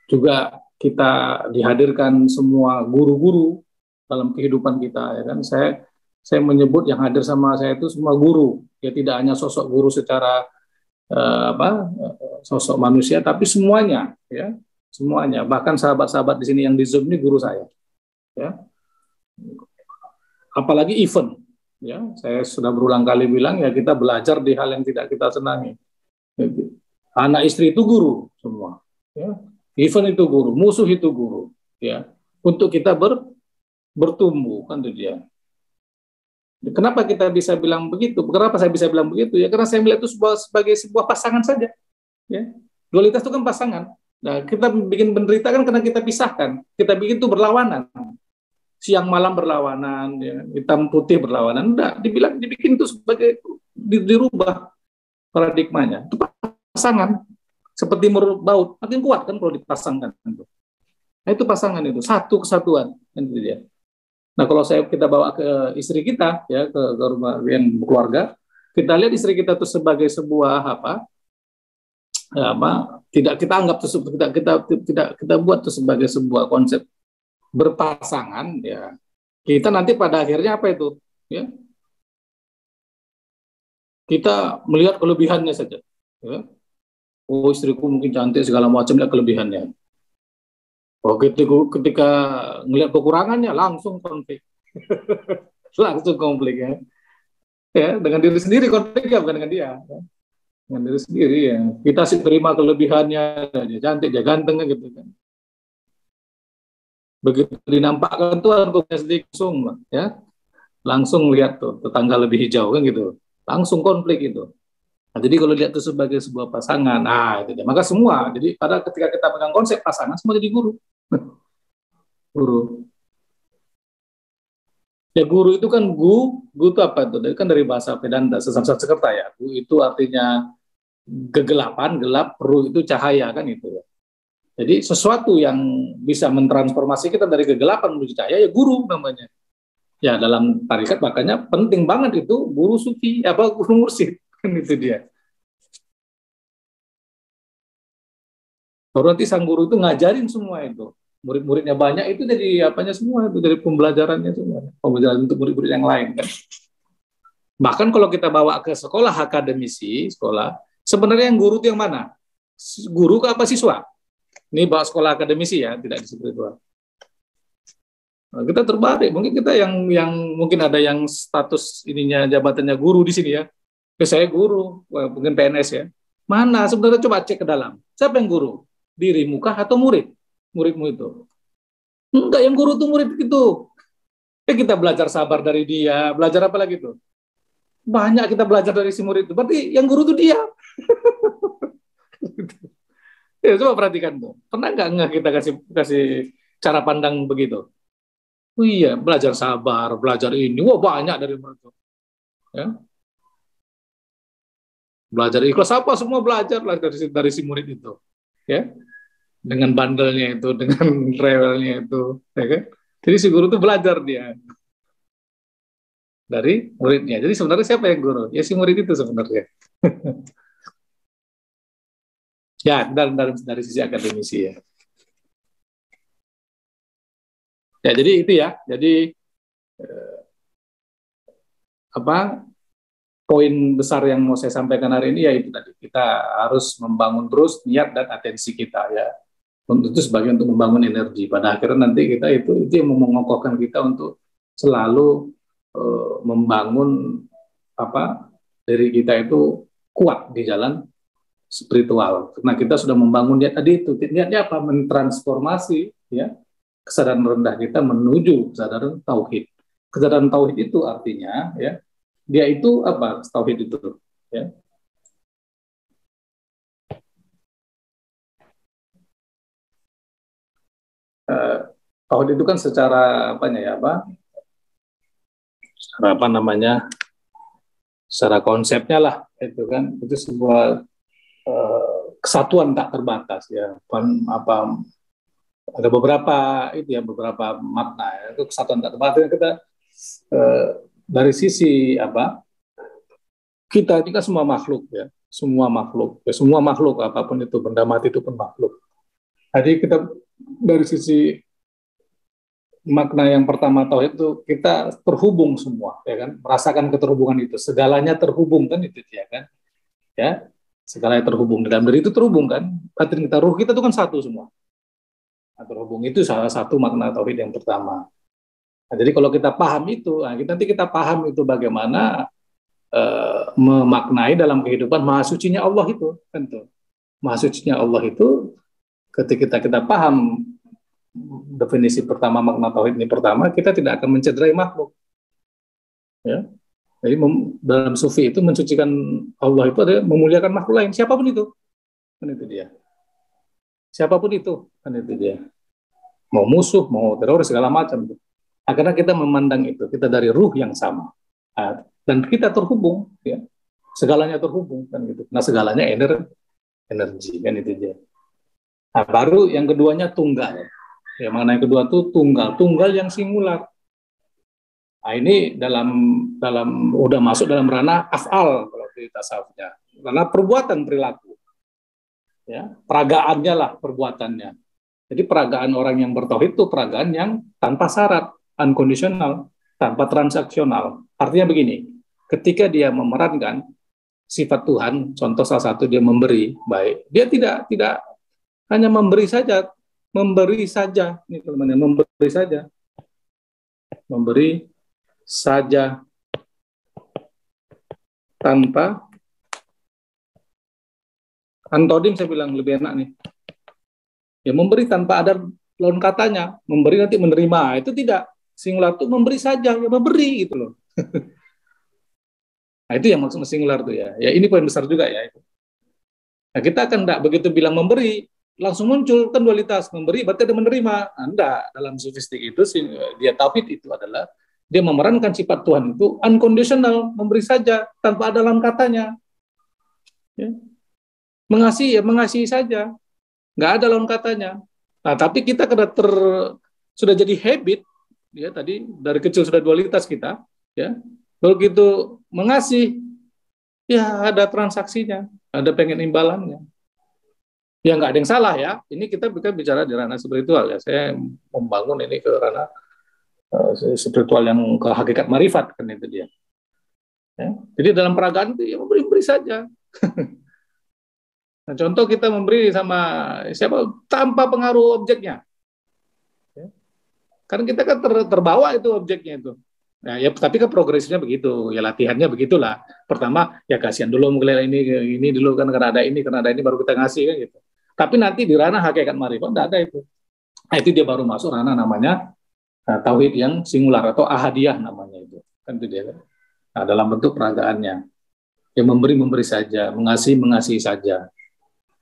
Juga kita dihadirkan semua guru-guru dalam kehidupan kita, ya kan. Saya menyebut yang hadir sama saya itu semua guru, ya tidak hanya sosok guru secara sosok manusia, tapi semuanya, ya semuanya. Bahkan sahabat-sahabat di sini yang di Zoom ini guru saya, ya. Apalagi event, ya saya sudah berulang kali bilang ya kita belajar di hal yang tidak kita senangi. Anak istri itu guru semua, ya. Event itu guru, musuh itu guru, ya. Untuk kita bertumbuh, kan itu dia. Kenapa kita bisa bilang begitu? Kenapa saya bisa bilang begitu? Ya karena saya melihat itu sebagai sebuah pasangan saja. Ya, dualitas itu kan pasangan. Nah, kita bikin penderita kan karena kita pisahkan. Kita bikin itu berlawanan. Siang malam berlawanan, ya. Hitam putih berlawanan. Enggak, dibikin itu sebagai dirubah paradigmanya. Itu pasangan. Seperti merut baut, makin kuat kan kalau dipasangkan. Nah, itu pasangan itu, satu kesatuan. Itu dia. Nah, kalau kita bawa ke istri kita, ya ke rumah yang keluarga, kita lihat istri kita itu sebagai sebuah tidak kita anggap kita buat itu sebagai sebuah konsep berpasangan, ya kita nanti pada akhirnya apa itu, ya kita melihat kelebihannya saja, ya. Oh, istriku mungkin cantik segala macam, lihat kelebihannya. Oh, ketika ngelihat kekurangannya langsung konflik. Langsung konflik, ya. Ya, dengan diri sendiri konfliknya, bukan dengan dia. Ya. Dengan diri sendiri, ya. Kita sih terima kelebihannya, dia cantik, dia ganteng gitu kan. Begitu dinampakkan Tuhan kok sedikit langsung, ya. Langsung lihat tuh tetangga lebih hijau kan gitu. Langsung konflik itu. Nah, jadi kalau lihat itu sebagai sebuah pasangan, nah itu dia. Maka semua, jadi pada ketika kita pegang konsep pasangan, semua jadi guru. Guru. Ya guru itu kan gu itu apa itu? Dari kan dari bahasa Vedanta, Sanskerta ya. Gu itu artinya kegelapan, gelap, ru itu cahaya kan itu ya. Jadi sesuatu yang bisa mentransformasi kita dari kegelapan menuju cahaya ya guru namanya. Ya dalam tarikat makanya penting banget itu guru sufi apa guru mursyid kan itu dia. Baru nanti sang guru itu ngajarin semua itu. Murid-muridnya banyak itu jadi apanya semua itu dari pembelajarannya semua. Pembelajaran untuk murid-murid yang lain kan. Bahkan kalau kita bawa ke sekolah akademisi, sekolah, sebenarnya yang guru itu yang mana? Guru ke apa siswa? Ini bawa sekolah akademisi ya, tidak di spiritual. Nah, kita terbalik, mungkin kita yang mungkin ada yang status ininya jabatannya guru di sini ya. Saya guru, mungkin PNS ya. Mana sebenarnya coba cek ke dalam. Siapa yang guru? Dirimu kah atau murid? Muridmu itu. Enggak, yang guru itu murid itu. Kita belajar sabar dari dia, belajar apa lagi tuh? Banyak kita belajar dari si murid itu. Berarti yang guru itu dia. Ya, coba perhatikan tuh. Pernah nggak kita kasih cara pandang begitu? Oh iya, belajar sabar, belajar ini. Wah, banyak dari mereka. Ya. Belajar ikhlas apa semua belajar lah dari si murid itu. Ya. Dengan bandelnya itu, dengan rewelnya itu, ya kan? Jadi si guru itu belajar dia dari muridnya. Jadi sebenarnya siapa yang guru? Ya si murid itu sebenarnya. Ya, dari sisi akademisi ya. Ya, jadi itu ya. Jadi apa poin besar yang mau saya sampaikan hari ini yaitu tadi kita harus membangun terus niat dan atensi kita ya. Itu sebagai untuk membangun energi. Pada akhirnya nanti kita itu yang mengokohkan kita untuk selalu membangun apa diri kita itu kuat di jalan spiritual. Karena kita sudah membangun niat tadi itu. Niatnya apa? Mentransformasi ya kesadaran rendah kita menuju kesadaran tauhid. Kesadaran tauhid itu artinya ya dia itu apa? Tauhid itu ya. Tauhid itu kan secara apanya ya apa? Secara apa namanya? Secara konsepnya lah itu kan itu sebuah kesatuan tak terbatas ya. Apa ada beberapa itu ya beberapa makna ya. Itu kesatuan tak terbatas kita dari sisi apa? Kita ini kan semua makhluk ya. Semua makhluk apapun itu benda mati itu pun makhluk. Jadi kita dari sisi makna yang pertama tauhid itu kita terhubung semua ya kan merasakan keterhubungan itu segalanya terhubung kan itu ya kan ya segalanya terhubung dalam diri itu terhubung kan batin kita ruh kita itu kan satu semua nah, terhubung itu salah satu makna tauhid yang pertama nah, jadi kalau kita paham itu nah, nanti kita paham itu bagaimana memaknai dalam kehidupan maha sucinya Allah itu tentu maha sucinya Allah itu ketika kita paham definisi pertama makna tauhid ini pertama kita tidak akan mencederai makhluk ya jadi dalam sufi itu mensucikan Allah itu adalah memuliakan makhluk lain siapapun itu kan itu dia siapapun itu kan itu dia mau musuh mau teroris segala macam itu karena kita memandang itu kita dari ruh yang sama dan kita terhubung ya segalanya terhubung kan gitu nah segalanya energi kan itu dia nah baru yang keduanya tunggal. Ya, makna yang kedua itu tunggal yang singular. Nah, ini dalam udah masuk dalam ranah af'al kalau di tasawufnya. Karena perbuatan perilaku. Ya, peragaannya lah perbuatannya. Jadi peragaan orang yang bertauhid itu peragaan yang tanpa syarat, unconditional, tanpa transaksional. Artinya begini, ketika dia memerankan sifat Tuhan, contoh salah satu dia memberi, baik. Dia tidak hanya memberi saja, ini teman-teman memberi saja tanpa antodim saya bilang lebih enak nih ya memberi tanpa ada lawan katanya memberi nanti menerima itu tidak singular itu memberi saja ya memberi gitu loh nah itu yang maksud singular tuh ya ini poin besar juga ya itu. Nah kita akan tidak begitu bilang memberi langsung muncul kan dualitas, memberi berarti ada menerima. Anda dalam sofistik itu dia tauhid itu adalah dia memerankan sifat Tuhan itu unconditional, memberi saja tanpa ada lawan katanya. Ya. Mengasihi ya mengasihi saja, nggak ada lawan katanya. Nah, tapi kita karena sudah jadi habit, ya tadi dari kecil sudah dualitas kita, ya begitu mengasihi, ya ada transaksinya, ada pengen imbalannya. Ya nggak ada yang salah ya. Ini kita bicara di ranah spiritual ya. Saya membangun ini ke ranah spiritual yang ke hakikat marifat kan itu dia. Ya. Jadi dalam peragaan itu ya memberi saja. Nah, contoh kita memberi sama siapa tanpa pengaruh objeknya. Ya. Karena kita kan terbawa itu objeknya itu. Nah, ya tapi kan progresnya begitu, ya latihannya begitulah. Pertama ya kasihan dulu mungkin ini dulu kan karena ada ini baru kita ngasih kan gitu. Tapi nanti di ranah hakikat marifat tidak ada itu. Nah, itu dia baru masuk ranah namanya tauhid yang singular atau ahadiyah namanya itu. Kan itu dia. Nah, dalam bentuk peragaannya. Ya memberi saja, mengasihi saja.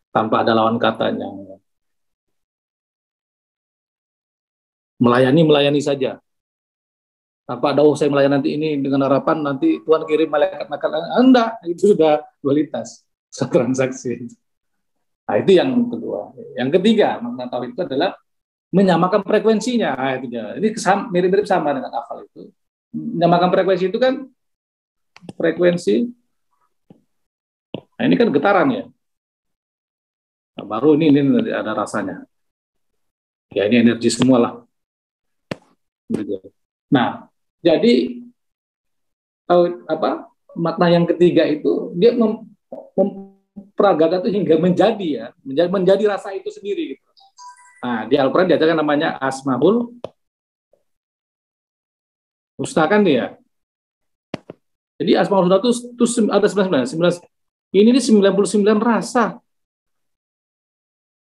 Tanpa ada lawan katanya. Melayani saja. Tanpa ada saya melayani nanti ini dengan harapan nanti Tuhan kirim malaikat enggak, itu sudah dualitas, sudah transaksi. Nah, itu yang kedua. Yang ketiga, makna tauhid itu adalah menyamakan frekuensinya. Nah, itu dia. Ini mirip-mirip sama dengan akal itu. Menyamakan frekuensi itu kan frekuensi. Nah, ini kan getaran ya. Nah, baru ini ada rasanya. Ya ini energi semua lah. Nah, jadi makna yang ketiga itu dia memperagakan itu hingga menjadi rasa itu sendiri gitu. Nah, di Al-Qur'an diajarkan namanya Asmaul Husna kan dia. Jadi Asmaul Husna itu ada 99. Ini 99 rasa.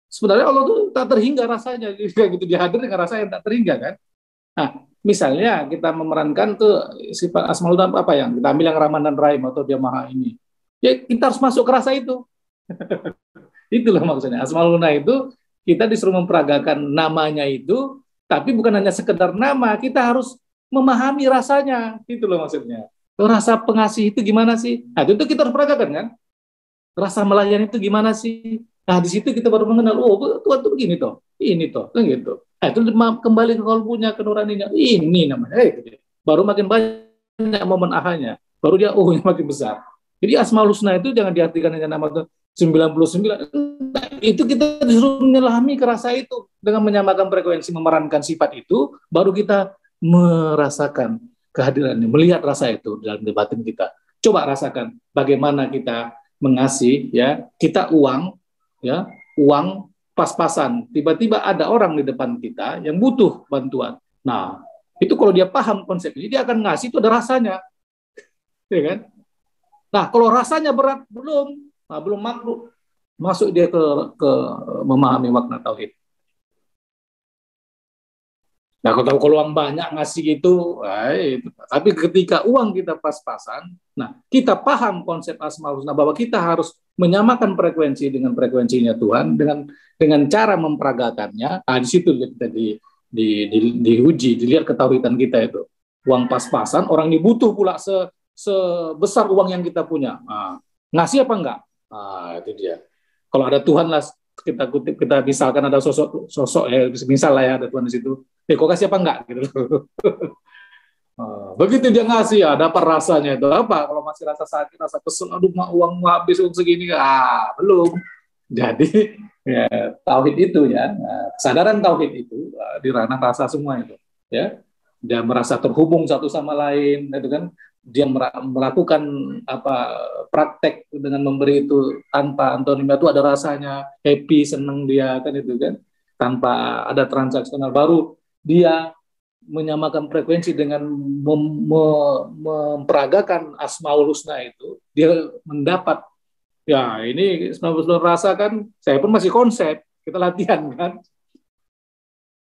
Sebenarnya Allah tuh tak terhingga rasanya, kayak gitu dia hadir dengan rasa yang tak terhingga kan. Nah, misalnya kita memerankan tuh sifat Asmaul Husna apa yang kita ambil yang Rahman dan Rahim atau dia Maha ini. Ya kita harus masuk ke rasa itu. Itulah maksudnya. Asmaul Husna itu kita disuruh memperagakan namanya itu, tapi bukan hanya sekedar nama, kita harus memahami rasanya. Itu loh maksudnya. Rasa pengasih itu gimana sih? Nah, itu kita harus peragakan kan? Rasa melayani itu gimana sih? Nah, di situ kita baru mengenal, oh, Tuhan itu begini toh. Ini toh, kan gitu. Nah, itu kembali ke kalbunya, ke nuraninya. Ini namanya. Baru makin banyak momen ahanya. Baru dia yang makin besar. Jadi Asmaul Husna itu jangan diartikan hanya nama 99. Itu kita disuruh menyelami ke rasa itu dengan menyamakan frekuensi, memerankan sifat itu, baru kita merasakan kehadirannya, melihat rasa itu dalam batin kita. Coba rasakan bagaimana kita mengasihi, ya kita uang pas-pasan. Tiba-tiba ada orang di depan kita yang butuh bantuan. Nah, itu kalau dia paham konsep ini, dia akan ngasih itu ada rasanya, ya kan? Nah, kalau rasanya berat belum masuk dia ke memahami makna tauhid. Nah, kalau uang banyak ngasih itu, tapi ketika uang kita pas-pasan, nah kita paham konsep Asmaul Husna bahwa kita harus menyamakan frekuensi dengan frekuensinya Tuhan dengan cara memperagakannya. Nah, di situ kita diuji, dilihat ketauhidan kita itu. Uang pas-pasan, orang ini butuh pula sebesar uang yang kita punya. Nah, ngasih apa enggak? Nah, itu dia. Kalau ada Tuhan lah, kita misalkan ada sosok misal lah ya ada Tuhan di situ. Kok kasih apa enggak gitu. Begitu dia ngasih ya dapat rasanya itu apa? Kalau masih rasa sakit, rasa kesel, aduh uang habis segini, belum. Jadi ya, tauhid itu ya, kesadaran tauhid itu di ranah rasa semua itu, ya. Dia merasa terhubung satu sama lain, itu kan. Dia melakukan praktek dengan memberi itu tanpa antonimnya itu ada rasanya happy, senang dia kan itu kan, tanpa ada transaksional, baru dia menyamakan frekuensi dengan memperagakan Asmaul Husna itu, dia mendapat ya ini 99 rasa kan. Saya pun masih konsep, kita latihan kan,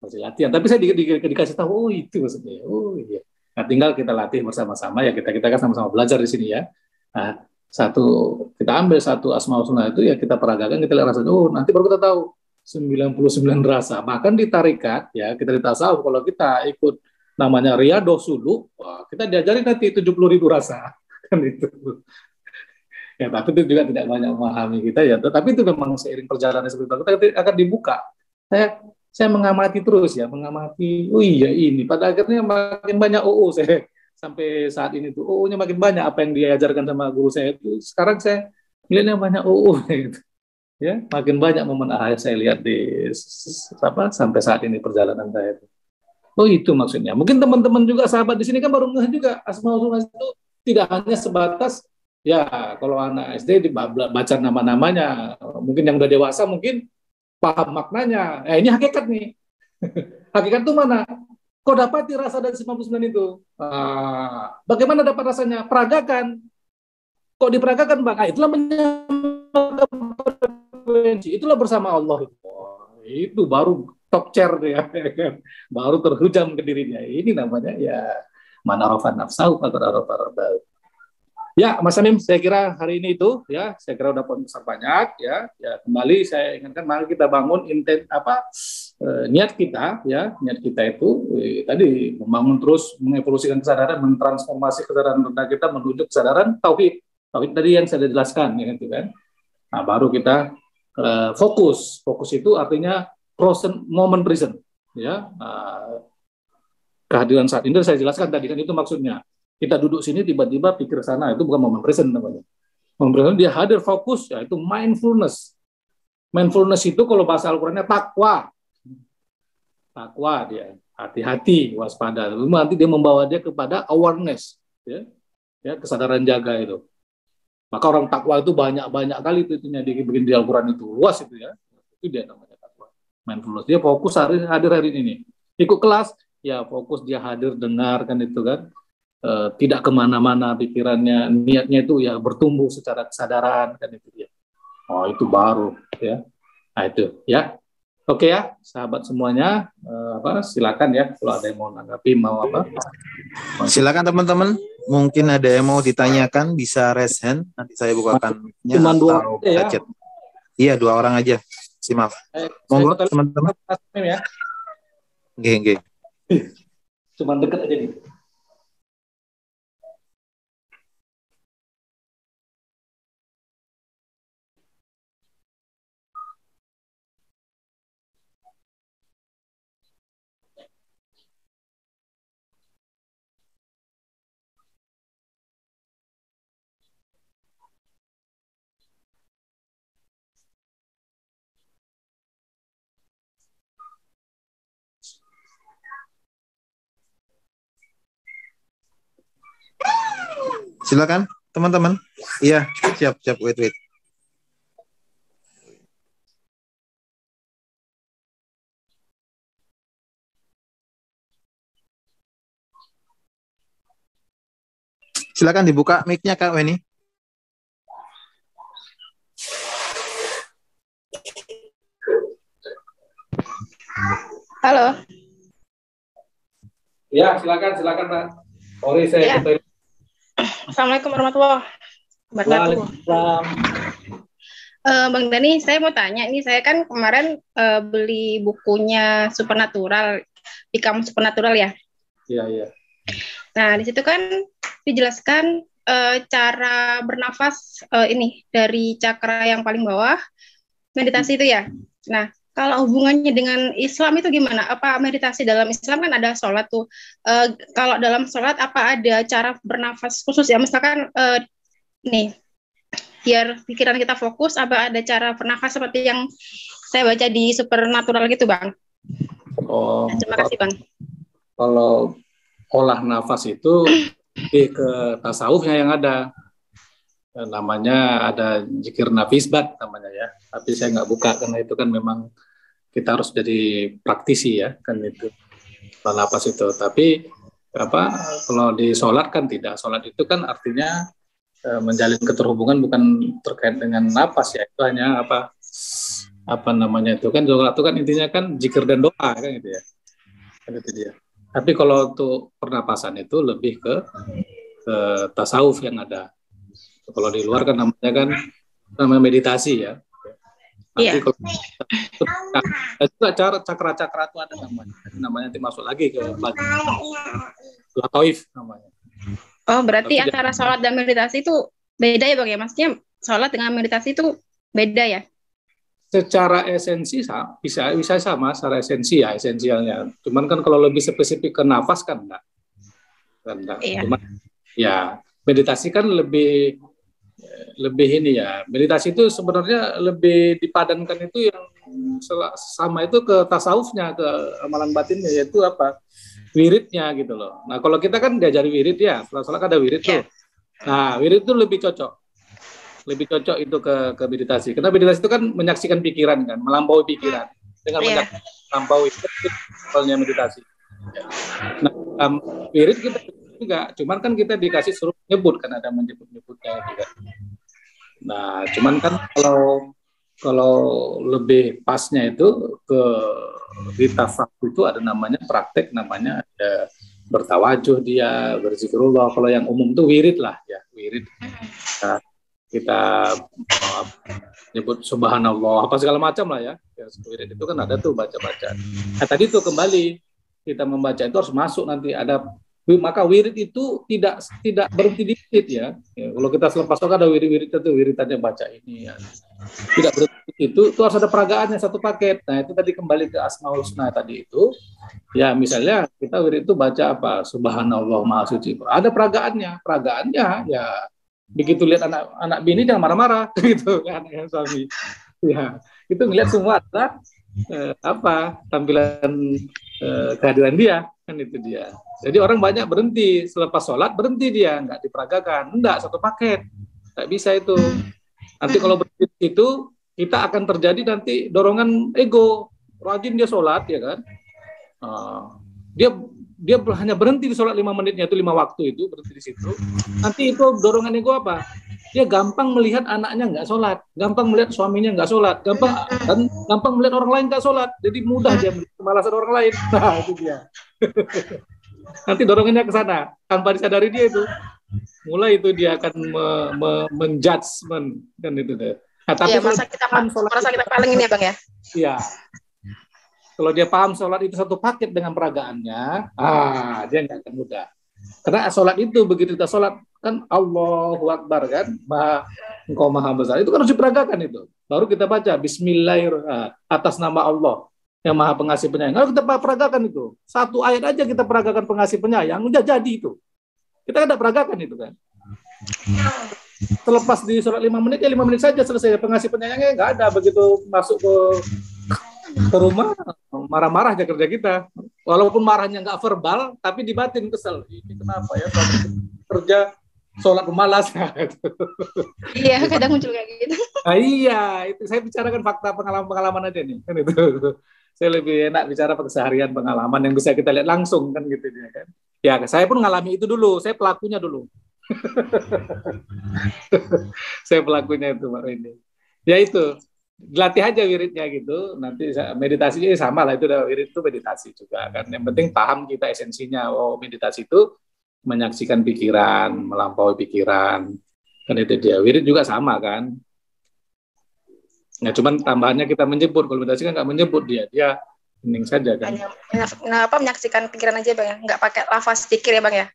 masih latihan, tapi saya dikasih tahu, oh itu maksudnya, oh iya. Nah, tinggal kita latih bersama-sama ya, kita kan sama-sama belajar di sini ya. Nah, kita ambil satu Asmaul Husna itu ya kita peragakan, kita lihat rasanya, oh nanti baru kita tahu 99 rasa. Bahkan di tarikat, ya kita di tasawuf, kalau kita ikut namanya Riyadhus Suluk, wah, kita diajarin nanti 70.000 rasa. Kan itu. Ya, tapi itu juga tidak banyak memahami kita ya. Tapi itu memang seiring perjalanan spiritual kita akan dibuka. Saya mengamati terus ya, mengamati. Oh iya ini. Pada akhirnya makin banyak OO saya sampai saat ini tuh OO-nya makin banyak apa yang diajarkan sama guru saya itu. Sekarang saya melihatnya banyak OO gitu. Ya, makin banyak momen saya lihat di sampai saat ini perjalanan saya itu. Oh itu maksudnya. Mungkin teman-teman juga sahabat di sini kan baru ngeh juga Asmaul Husna itu tidak hanya sebatas ya kalau anak SD dibaca nama-namanya. Mungkin yang udah dewasa mungkin paham maknanya. Ini hakikat nih. Hakikat itu mana? Kau dapati rasa dari 99 itu. Bagaimana dapat rasanya? Peragakan. Kok diperagakan Bang? Itulah menyamakan frekuensi. Itulah bersama Allah. Itu baru top chair ya, baru terhujam ke dirinya. Ini namanya ya mana arafan nafsahu faqad arafa rabbahu. Ya, Mas Amim, saya kira hari ini itu ya, saya kira udah poin besar banyak ya. Ya kembali saya ingatkan mari kita bangun niat kita ya, niat kita itu tadi membangun terus mengevolusikan kesadaran, mentransformasi kesadaran rendah kita menuju kesadaran tauhid. Tauhid tadi yang saya jelaskan ya kan. Nah, baru kita fokus. Fokus itu artinya moment present ya. Kehadiran saat ini saya jelaskan tadi kan itu maksudnya. Kita duduk sini tiba-tiba pikir sana, itu bukan moment present namanya. Moment present dia hadir fokus ya, itu mindfulness. Mindfulness itu kalau bahasa Al-Qur'annya takwa. Takwa dia, hati-hati, waspada. Nanti dia membawa dia kepada awareness ya. Ya, kesadaran jaga itu. Maka orang takwa itu banyak kali itu dibikin di Al-Qur'an itu luas itu ya. Itu dia namanya takwa. Mindfulness dia fokus hadir hari ini. Ikut kelas ya fokus dia hadir dengar kan itu kan. Tidak kemana-mana pikirannya, niatnya itu ya bertumbuh secara kesadaran kan itu dia. Oh itu baru ya. Nah itu ya. Oke ya sahabat semuanya silakan ya kalau ada yang mau nanggapi mau apa. Silakan teman-teman. Mungkin ada yang mau ditanyakan bisa raise hand. Nanti saya bukakan. Cuma 2 orang ya. Chat. Iya 2 orang aja. Maaf. Monggo teman-teman. Ya. Nggih. Cuma deket aja nih. Silakan teman-teman. Iya, siap. Wait. Silakan dibuka mic-nya Kak Weni. Halo. Ya, silakan Pak. Sorry saya ya. Assalamualaikum warahmatullahi wabarakatuh. Bang Dani, saya mau tanya nih, saya kan kemarin beli bukunya Supernatural di Kamus Supernatural ya. Iya. Nah, di situ kan dijelaskan cara bernafas ini dari cakra yang paling bawah, meditasi itu ya. Nah, kalau hubungannya dengan Islam itu gimana? Apa meditasi dalam Islam kan ada sholat tuh. Kalau dalam sholat apa ada cara bernafas khusus ya? Misalkan nih, biar pikiran kita fokus, apa ada cara bernafas seperti yang saya baca di Supernatural gitu, Bang? Oh, terima kasih, Bang. Kalau olah nafas itu ke tasawufnya yang ada. Namanya ada zikir nafisbat namanya ya. Tapi saya nggak buka karena itu kan memang kita harus jadi praktisi ya kan itu nafas itu. Tapi kalau di sholat kan tidak. Sholat itu kan artinya menjalin keterhubungan bukan terkait dengan nafas ya. Itu hanya apa namanya itu kan sholat itu kan intinya kan zikir dan doa kan gitu ya. Kan itu dia. Tapi kalau untuk pernapasan itu lebih ke tasawuf yang ada. Kalau di luar kan namanya meditasi ya. Nanti Iya. kalau juga cakra-cakra itu ada namanya nanti masuk lagi ke Lataif namanya. Oh, berarti Tapi antara sholat dan meditasi itu beda ya Bang ya? Maksudnya sholat dengan meditasi itu beda ya? secara esensi bisa sama secara esensi ya esensialnya. Cuman kan kalau lebih spesifik ke nafas kan enggak. Iya. Cuman ya meditasi kan lebih ini ya. Meditasi itu sebenarnya lebih dipadankan itu yang sama itu ke tasawufnya, ke amalan batinnya, yaitu apa? Wiridnya gitu loh. Nah kalau kita kan diajari wirid ya, setelah sholat ada wirid tuh. Nah wirid itu lebih cocok itu ke meditasi. Karena meditasi itu kan menyaksikan pikiran kan, melampaui pikiran. Dengan melampaui itu soalnya meditasi. Nah, wirid kita juga, cuman kan kita dikasih suruh nyebut kan, ada menyebut-nyebutnya juga. Nah, cuman kan kalau lebih pasnya itu ke di tasawuf itu ada namanya praktek namanya bertawajuh dia, berzikirullah. Kalau yang umum itu wirid lah ya, wirid. Nah, kita nyebut subhanallah apa segala macam lah ya. Wirid itu kan ada tuh baca-baca. Nah, tadi tuh kembali kita membaca itu harus masuk nanti ada, maka wirid itu tidak berhenti di wirid ya. Kalau kita selepas sholat ada wirid itu wiridannya baca ini ya. Tidak berhenti itu harus ada peragaannya satu paket. Nah itu tadi kembali ke Asmaul Husna tadi itu ya, misalnya kita wirid itu baca apa, subhanallah maha suci, ada peragaannya ya begitu lihat anak bini jangan marah-marah gitu kan ya suami ya, itu ngeliat semua adalah tampilan kehadiran dia kan, itu dia. Jadi orang banyak berhenti selepas sholat, berhenti dia nggak diperagakan, enggak satu paket, nggak bisa itu. Nanti kalau berhenti itu kita akan terjadi nanti dorongan ego, rajin dia sholat ya kan, dia hanya berhenti di sholat 5 menitnya itu 5 waktu itu berhenti di situ. Nanti itu dorongan ego apa? Dia gampang melihat anaknya nggak sholat, gampang melihat suaminya nggak sholat, gampang melihat orang lain nggak sholat. Jadi mudah dia melihat kemalasan orang lain. Nah itu dia. Nanti dorongannya ke sana tanpa disadari dia itu. Mulai itu dia akan menjudgment kan itu deh. Nah, tapi merasa kita paling ini ya Bang ya. Iya. Kalau dia paham sholat itu satu paket dengan peragaannya, dia nggak akan mudah. Karena sholat itu begitu kita sholat kan Allahu Akbar kan, Engkau maha besar. Itu kan harus diperagakan itu. Baru kita baca Bismillahirrahmanirrahim atas nama Allah yang maha pengasih penyayang. Kalau kita peragakan itu satu ayat aja kita peragakan pengasih penyayang, udah jadi itu. Kita ada peragakan itu kan. Selepas di sholat 5 menit ya 5 menit saja selesai, pengasih penyayangnya nggak ada. Begitu masuk ke rumah marah-marah aja kerja kita, walaupun marahnya nggak verbal tapi di batin kesel, ini kenapa ya kerja sholat pemalas. Iya kadang muncul kayak gitu. Nah, iya itu saya bicarakan fakta pengalaman aja nih kan, itu saya lebih enak bicara keseharian pengalaman yang bisa kita lihat langsung kan gitu ya kan. Ya saya pun ngalami itu dulu, saya pelakunya dulu. Saya pelakunya itu Pak ini ya, itu dilatih aja wiridnya gitu, nanti meditasinya sama lah, itu udah wirid itu meditasi juga kan. Yang penting paham kita esensinya, meditasi itu menyaksikan pikiran, melampaui pikiran kan, itu dia. Wirid juga sama kan. Nah cuman tambahannya kita menyebut, kalau meditasi kan nggak menyebut, dia hening saja kan. Menyaksikan pikiran aja Bang ya, nggak pakai lafaz zikir ya Bang ya.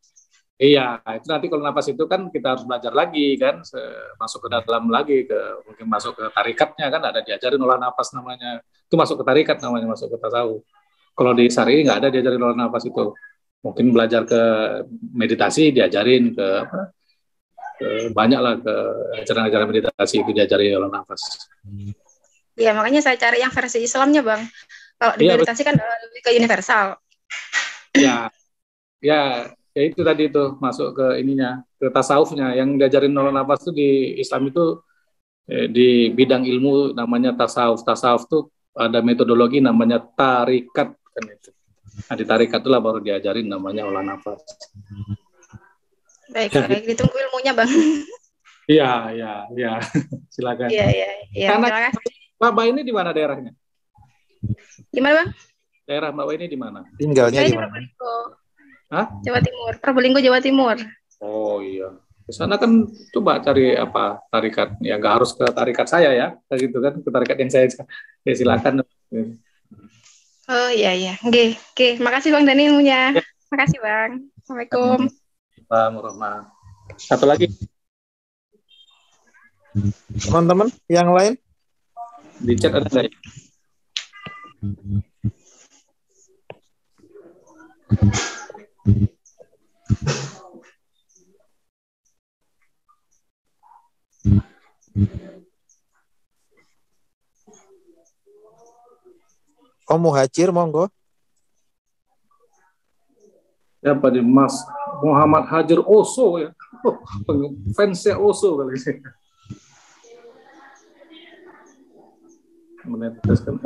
Iya, itu nanti kalau nafas itu kan kita harus belajar lagi kan, masuk ke dalam lagi, mungkin masuk ke tarikatnya kan, ada diajarin olah nafas namanya, itu masuk ke tarikat namanya, masuk ke tasawuf. Kalau di syari nggak ada diajarin olah nafas itu, mungkin belajar ke meditasi diajarin ke banyak lah, ke ajaran-ajaran meditasi itu diajarin olah nafas. Iya makanya saya cari yang versi Islamnya Bang. Kalau di meditasi kan lebih ke universal. Ya itu tadi itu masuk ke ininya, ke tasawufnya. Yang diajarin olah nafas itu di Islam itu di bidang ilmu namanya tasawuf. Tasawuf tuh ada metodologi namanya tarikat kan itu. Nah, di tarikat itulah baru diajarin namanya olah nafas. Baik, ditunggu ilmunya Bang. Iya. Silakan. Iya. Karena Mbak Ba ini di mana daerahnya? Gimana Bang? Daerah Mbak Ba ini di mana? Tinggalnya di mana? Hah? Jawa Timur, Probolinggo Jawa Timur. Oh iya. Di sana kan coba cari apa tarikat, ya nggak harus ke tarikat saya ya, kayak gitu kan, ke tarikat yang saya ya silakan. Oh iya iya, oke, makasih Bang Dani ilmunya. Ya. Makasih Bang. Assalamualaikum. Pak Murahma. Satu lagi Teman-teman yang lain? di chat ada nggak ya? Om Muhajir, monggo. Siapa nih Mas Muhammad Hajar Oso ya? Oh, fansnya Oso kali ini. Meneteskan.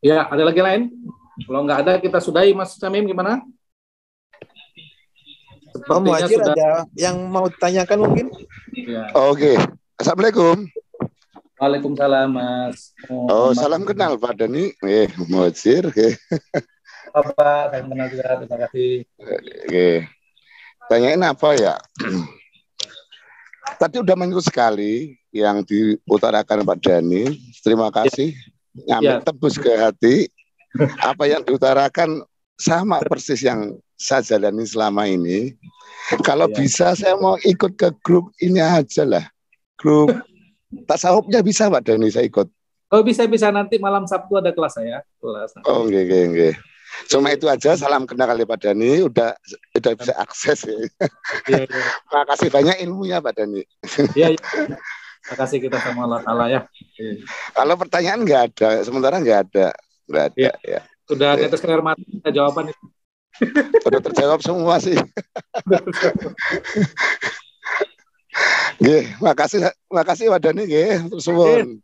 Ya, ada lagi lain? Kalau nggak ada, kita sudahi Mas Samim, gimana? Om Muhajir sudah... ada yang mau ditanyakan mungkin? Ya. Oke. Assalamualaikum. Waalaikumsalam Mas. Oh, salam kenal Pak Dani. Muhajir. Apa? Saya kenal juga. Terima kasih. Oke. Tanyain apa ya? Tadi udah menyebut sekali yang diutarakan Pak Dani. Terima kasih. Nyampe tebus ke hati. Apa yang diutarakan sama persis yang saya jalani selama ini. Kalau bisa saya mau ikut ke grup ini aja lah. Grup tasawufnya bisa Pak Dani saya ikut. Oh bisa nanti malam Sabtu ada kelas saya. Oh nggih. Cuma itu aja, salam kenal kali Pak Dani, udah bisa akses. Ya. Makasih banyak ilmunya Pak Dani. Iya. Terima kasih kita sama Allah Ta'ala ya. Kalau pertanyaan nggak ada, sementara nggak ada. Ya. Sudah di atas air mata jawaban itu. Udah terjawab semua sih. Nggih, makasih Pak Dani nggih, suwun.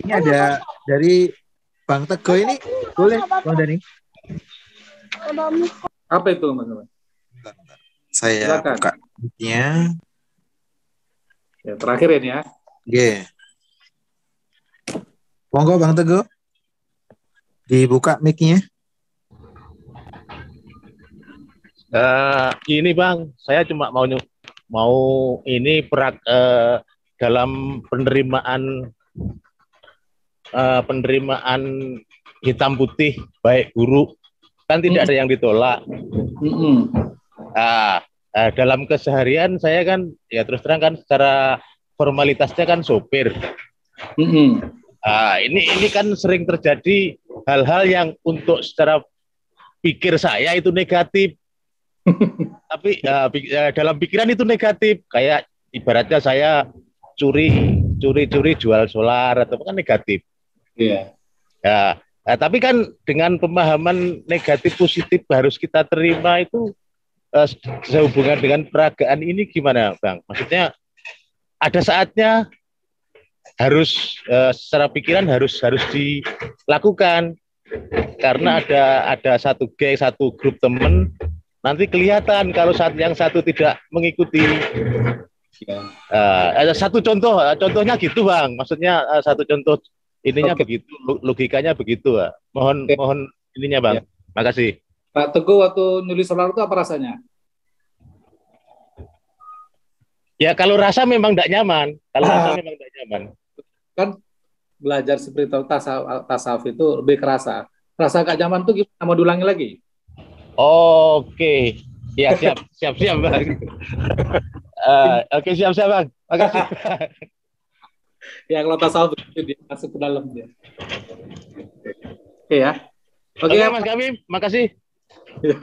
Ini ada dari Bang Teguh ini, boleh Bang Dani? Apa itu Mas? Saya buka mic-nya. Ya, terakhir ini ya. Nggih. Monggo Bang Teguh. Dibuka mic-nya. Ini Bang, saya cuma mau ini dalam penerimaan hitam putih baik guru kan tidak ada yang ditolak. Dalam keseharian saya kan ya terus terang kan secara formalitasnya kan sopir. Ini kan sering terjadi hal-hal yang untuk secara pikir saya itu negatif. Tapi dalam pikiran itu negatif, kayak ibaratnya saya curi jual solar atau kan negatif. Iya. Ya, tapi kan dengan pemahaman negatif positif harus kita terima itu sehubungan dengan peragaan ini gimana, Bang? Maksudnya ada saatnya harus secara pikiran harus dilakukan karena ada satu geng, satu grup teman. Nanti kelihatan kalau saat yang satu tidak mengikuti. Ada satu contohnya gitu Bang. Maksudnya satu contoh ininya begitu, logikanya begitu. Mohon ininya Bang. Makasih. Pak Teguh waktu nulis solar itu apa rasanya? Ya kalau rasa memang tidak nyaman. Kan belajar seperti tasawuf itu lebih kerasa. Rasa gak nyaman tuh gimana? Mau diulangi lagi? Oke, ya siap Bang. Oke siap Bang. Makasih. Ya kalau tasawuf itu dia masuk ke dalam dia. Oke ya. Oke Mas Kamim, makasih. Ya.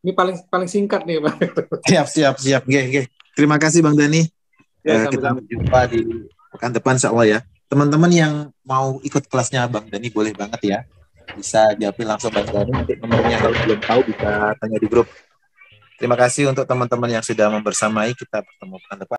Ini paling singkat nih Bang. Siap. Oke. Terima kasih Bang Dani. Kita berjumpa di pekan depan insyaallah ya. Teman-teman yang mau ikut kelasnya Bang Dani boleh banget ya. Bisa jawabin langsung Bang Dani, nanti nomornya kalau belum tahu bisa tanya di grup. Terima kasih untuk teman-teman yang sudah membersamai, kita bertemu pekan depan.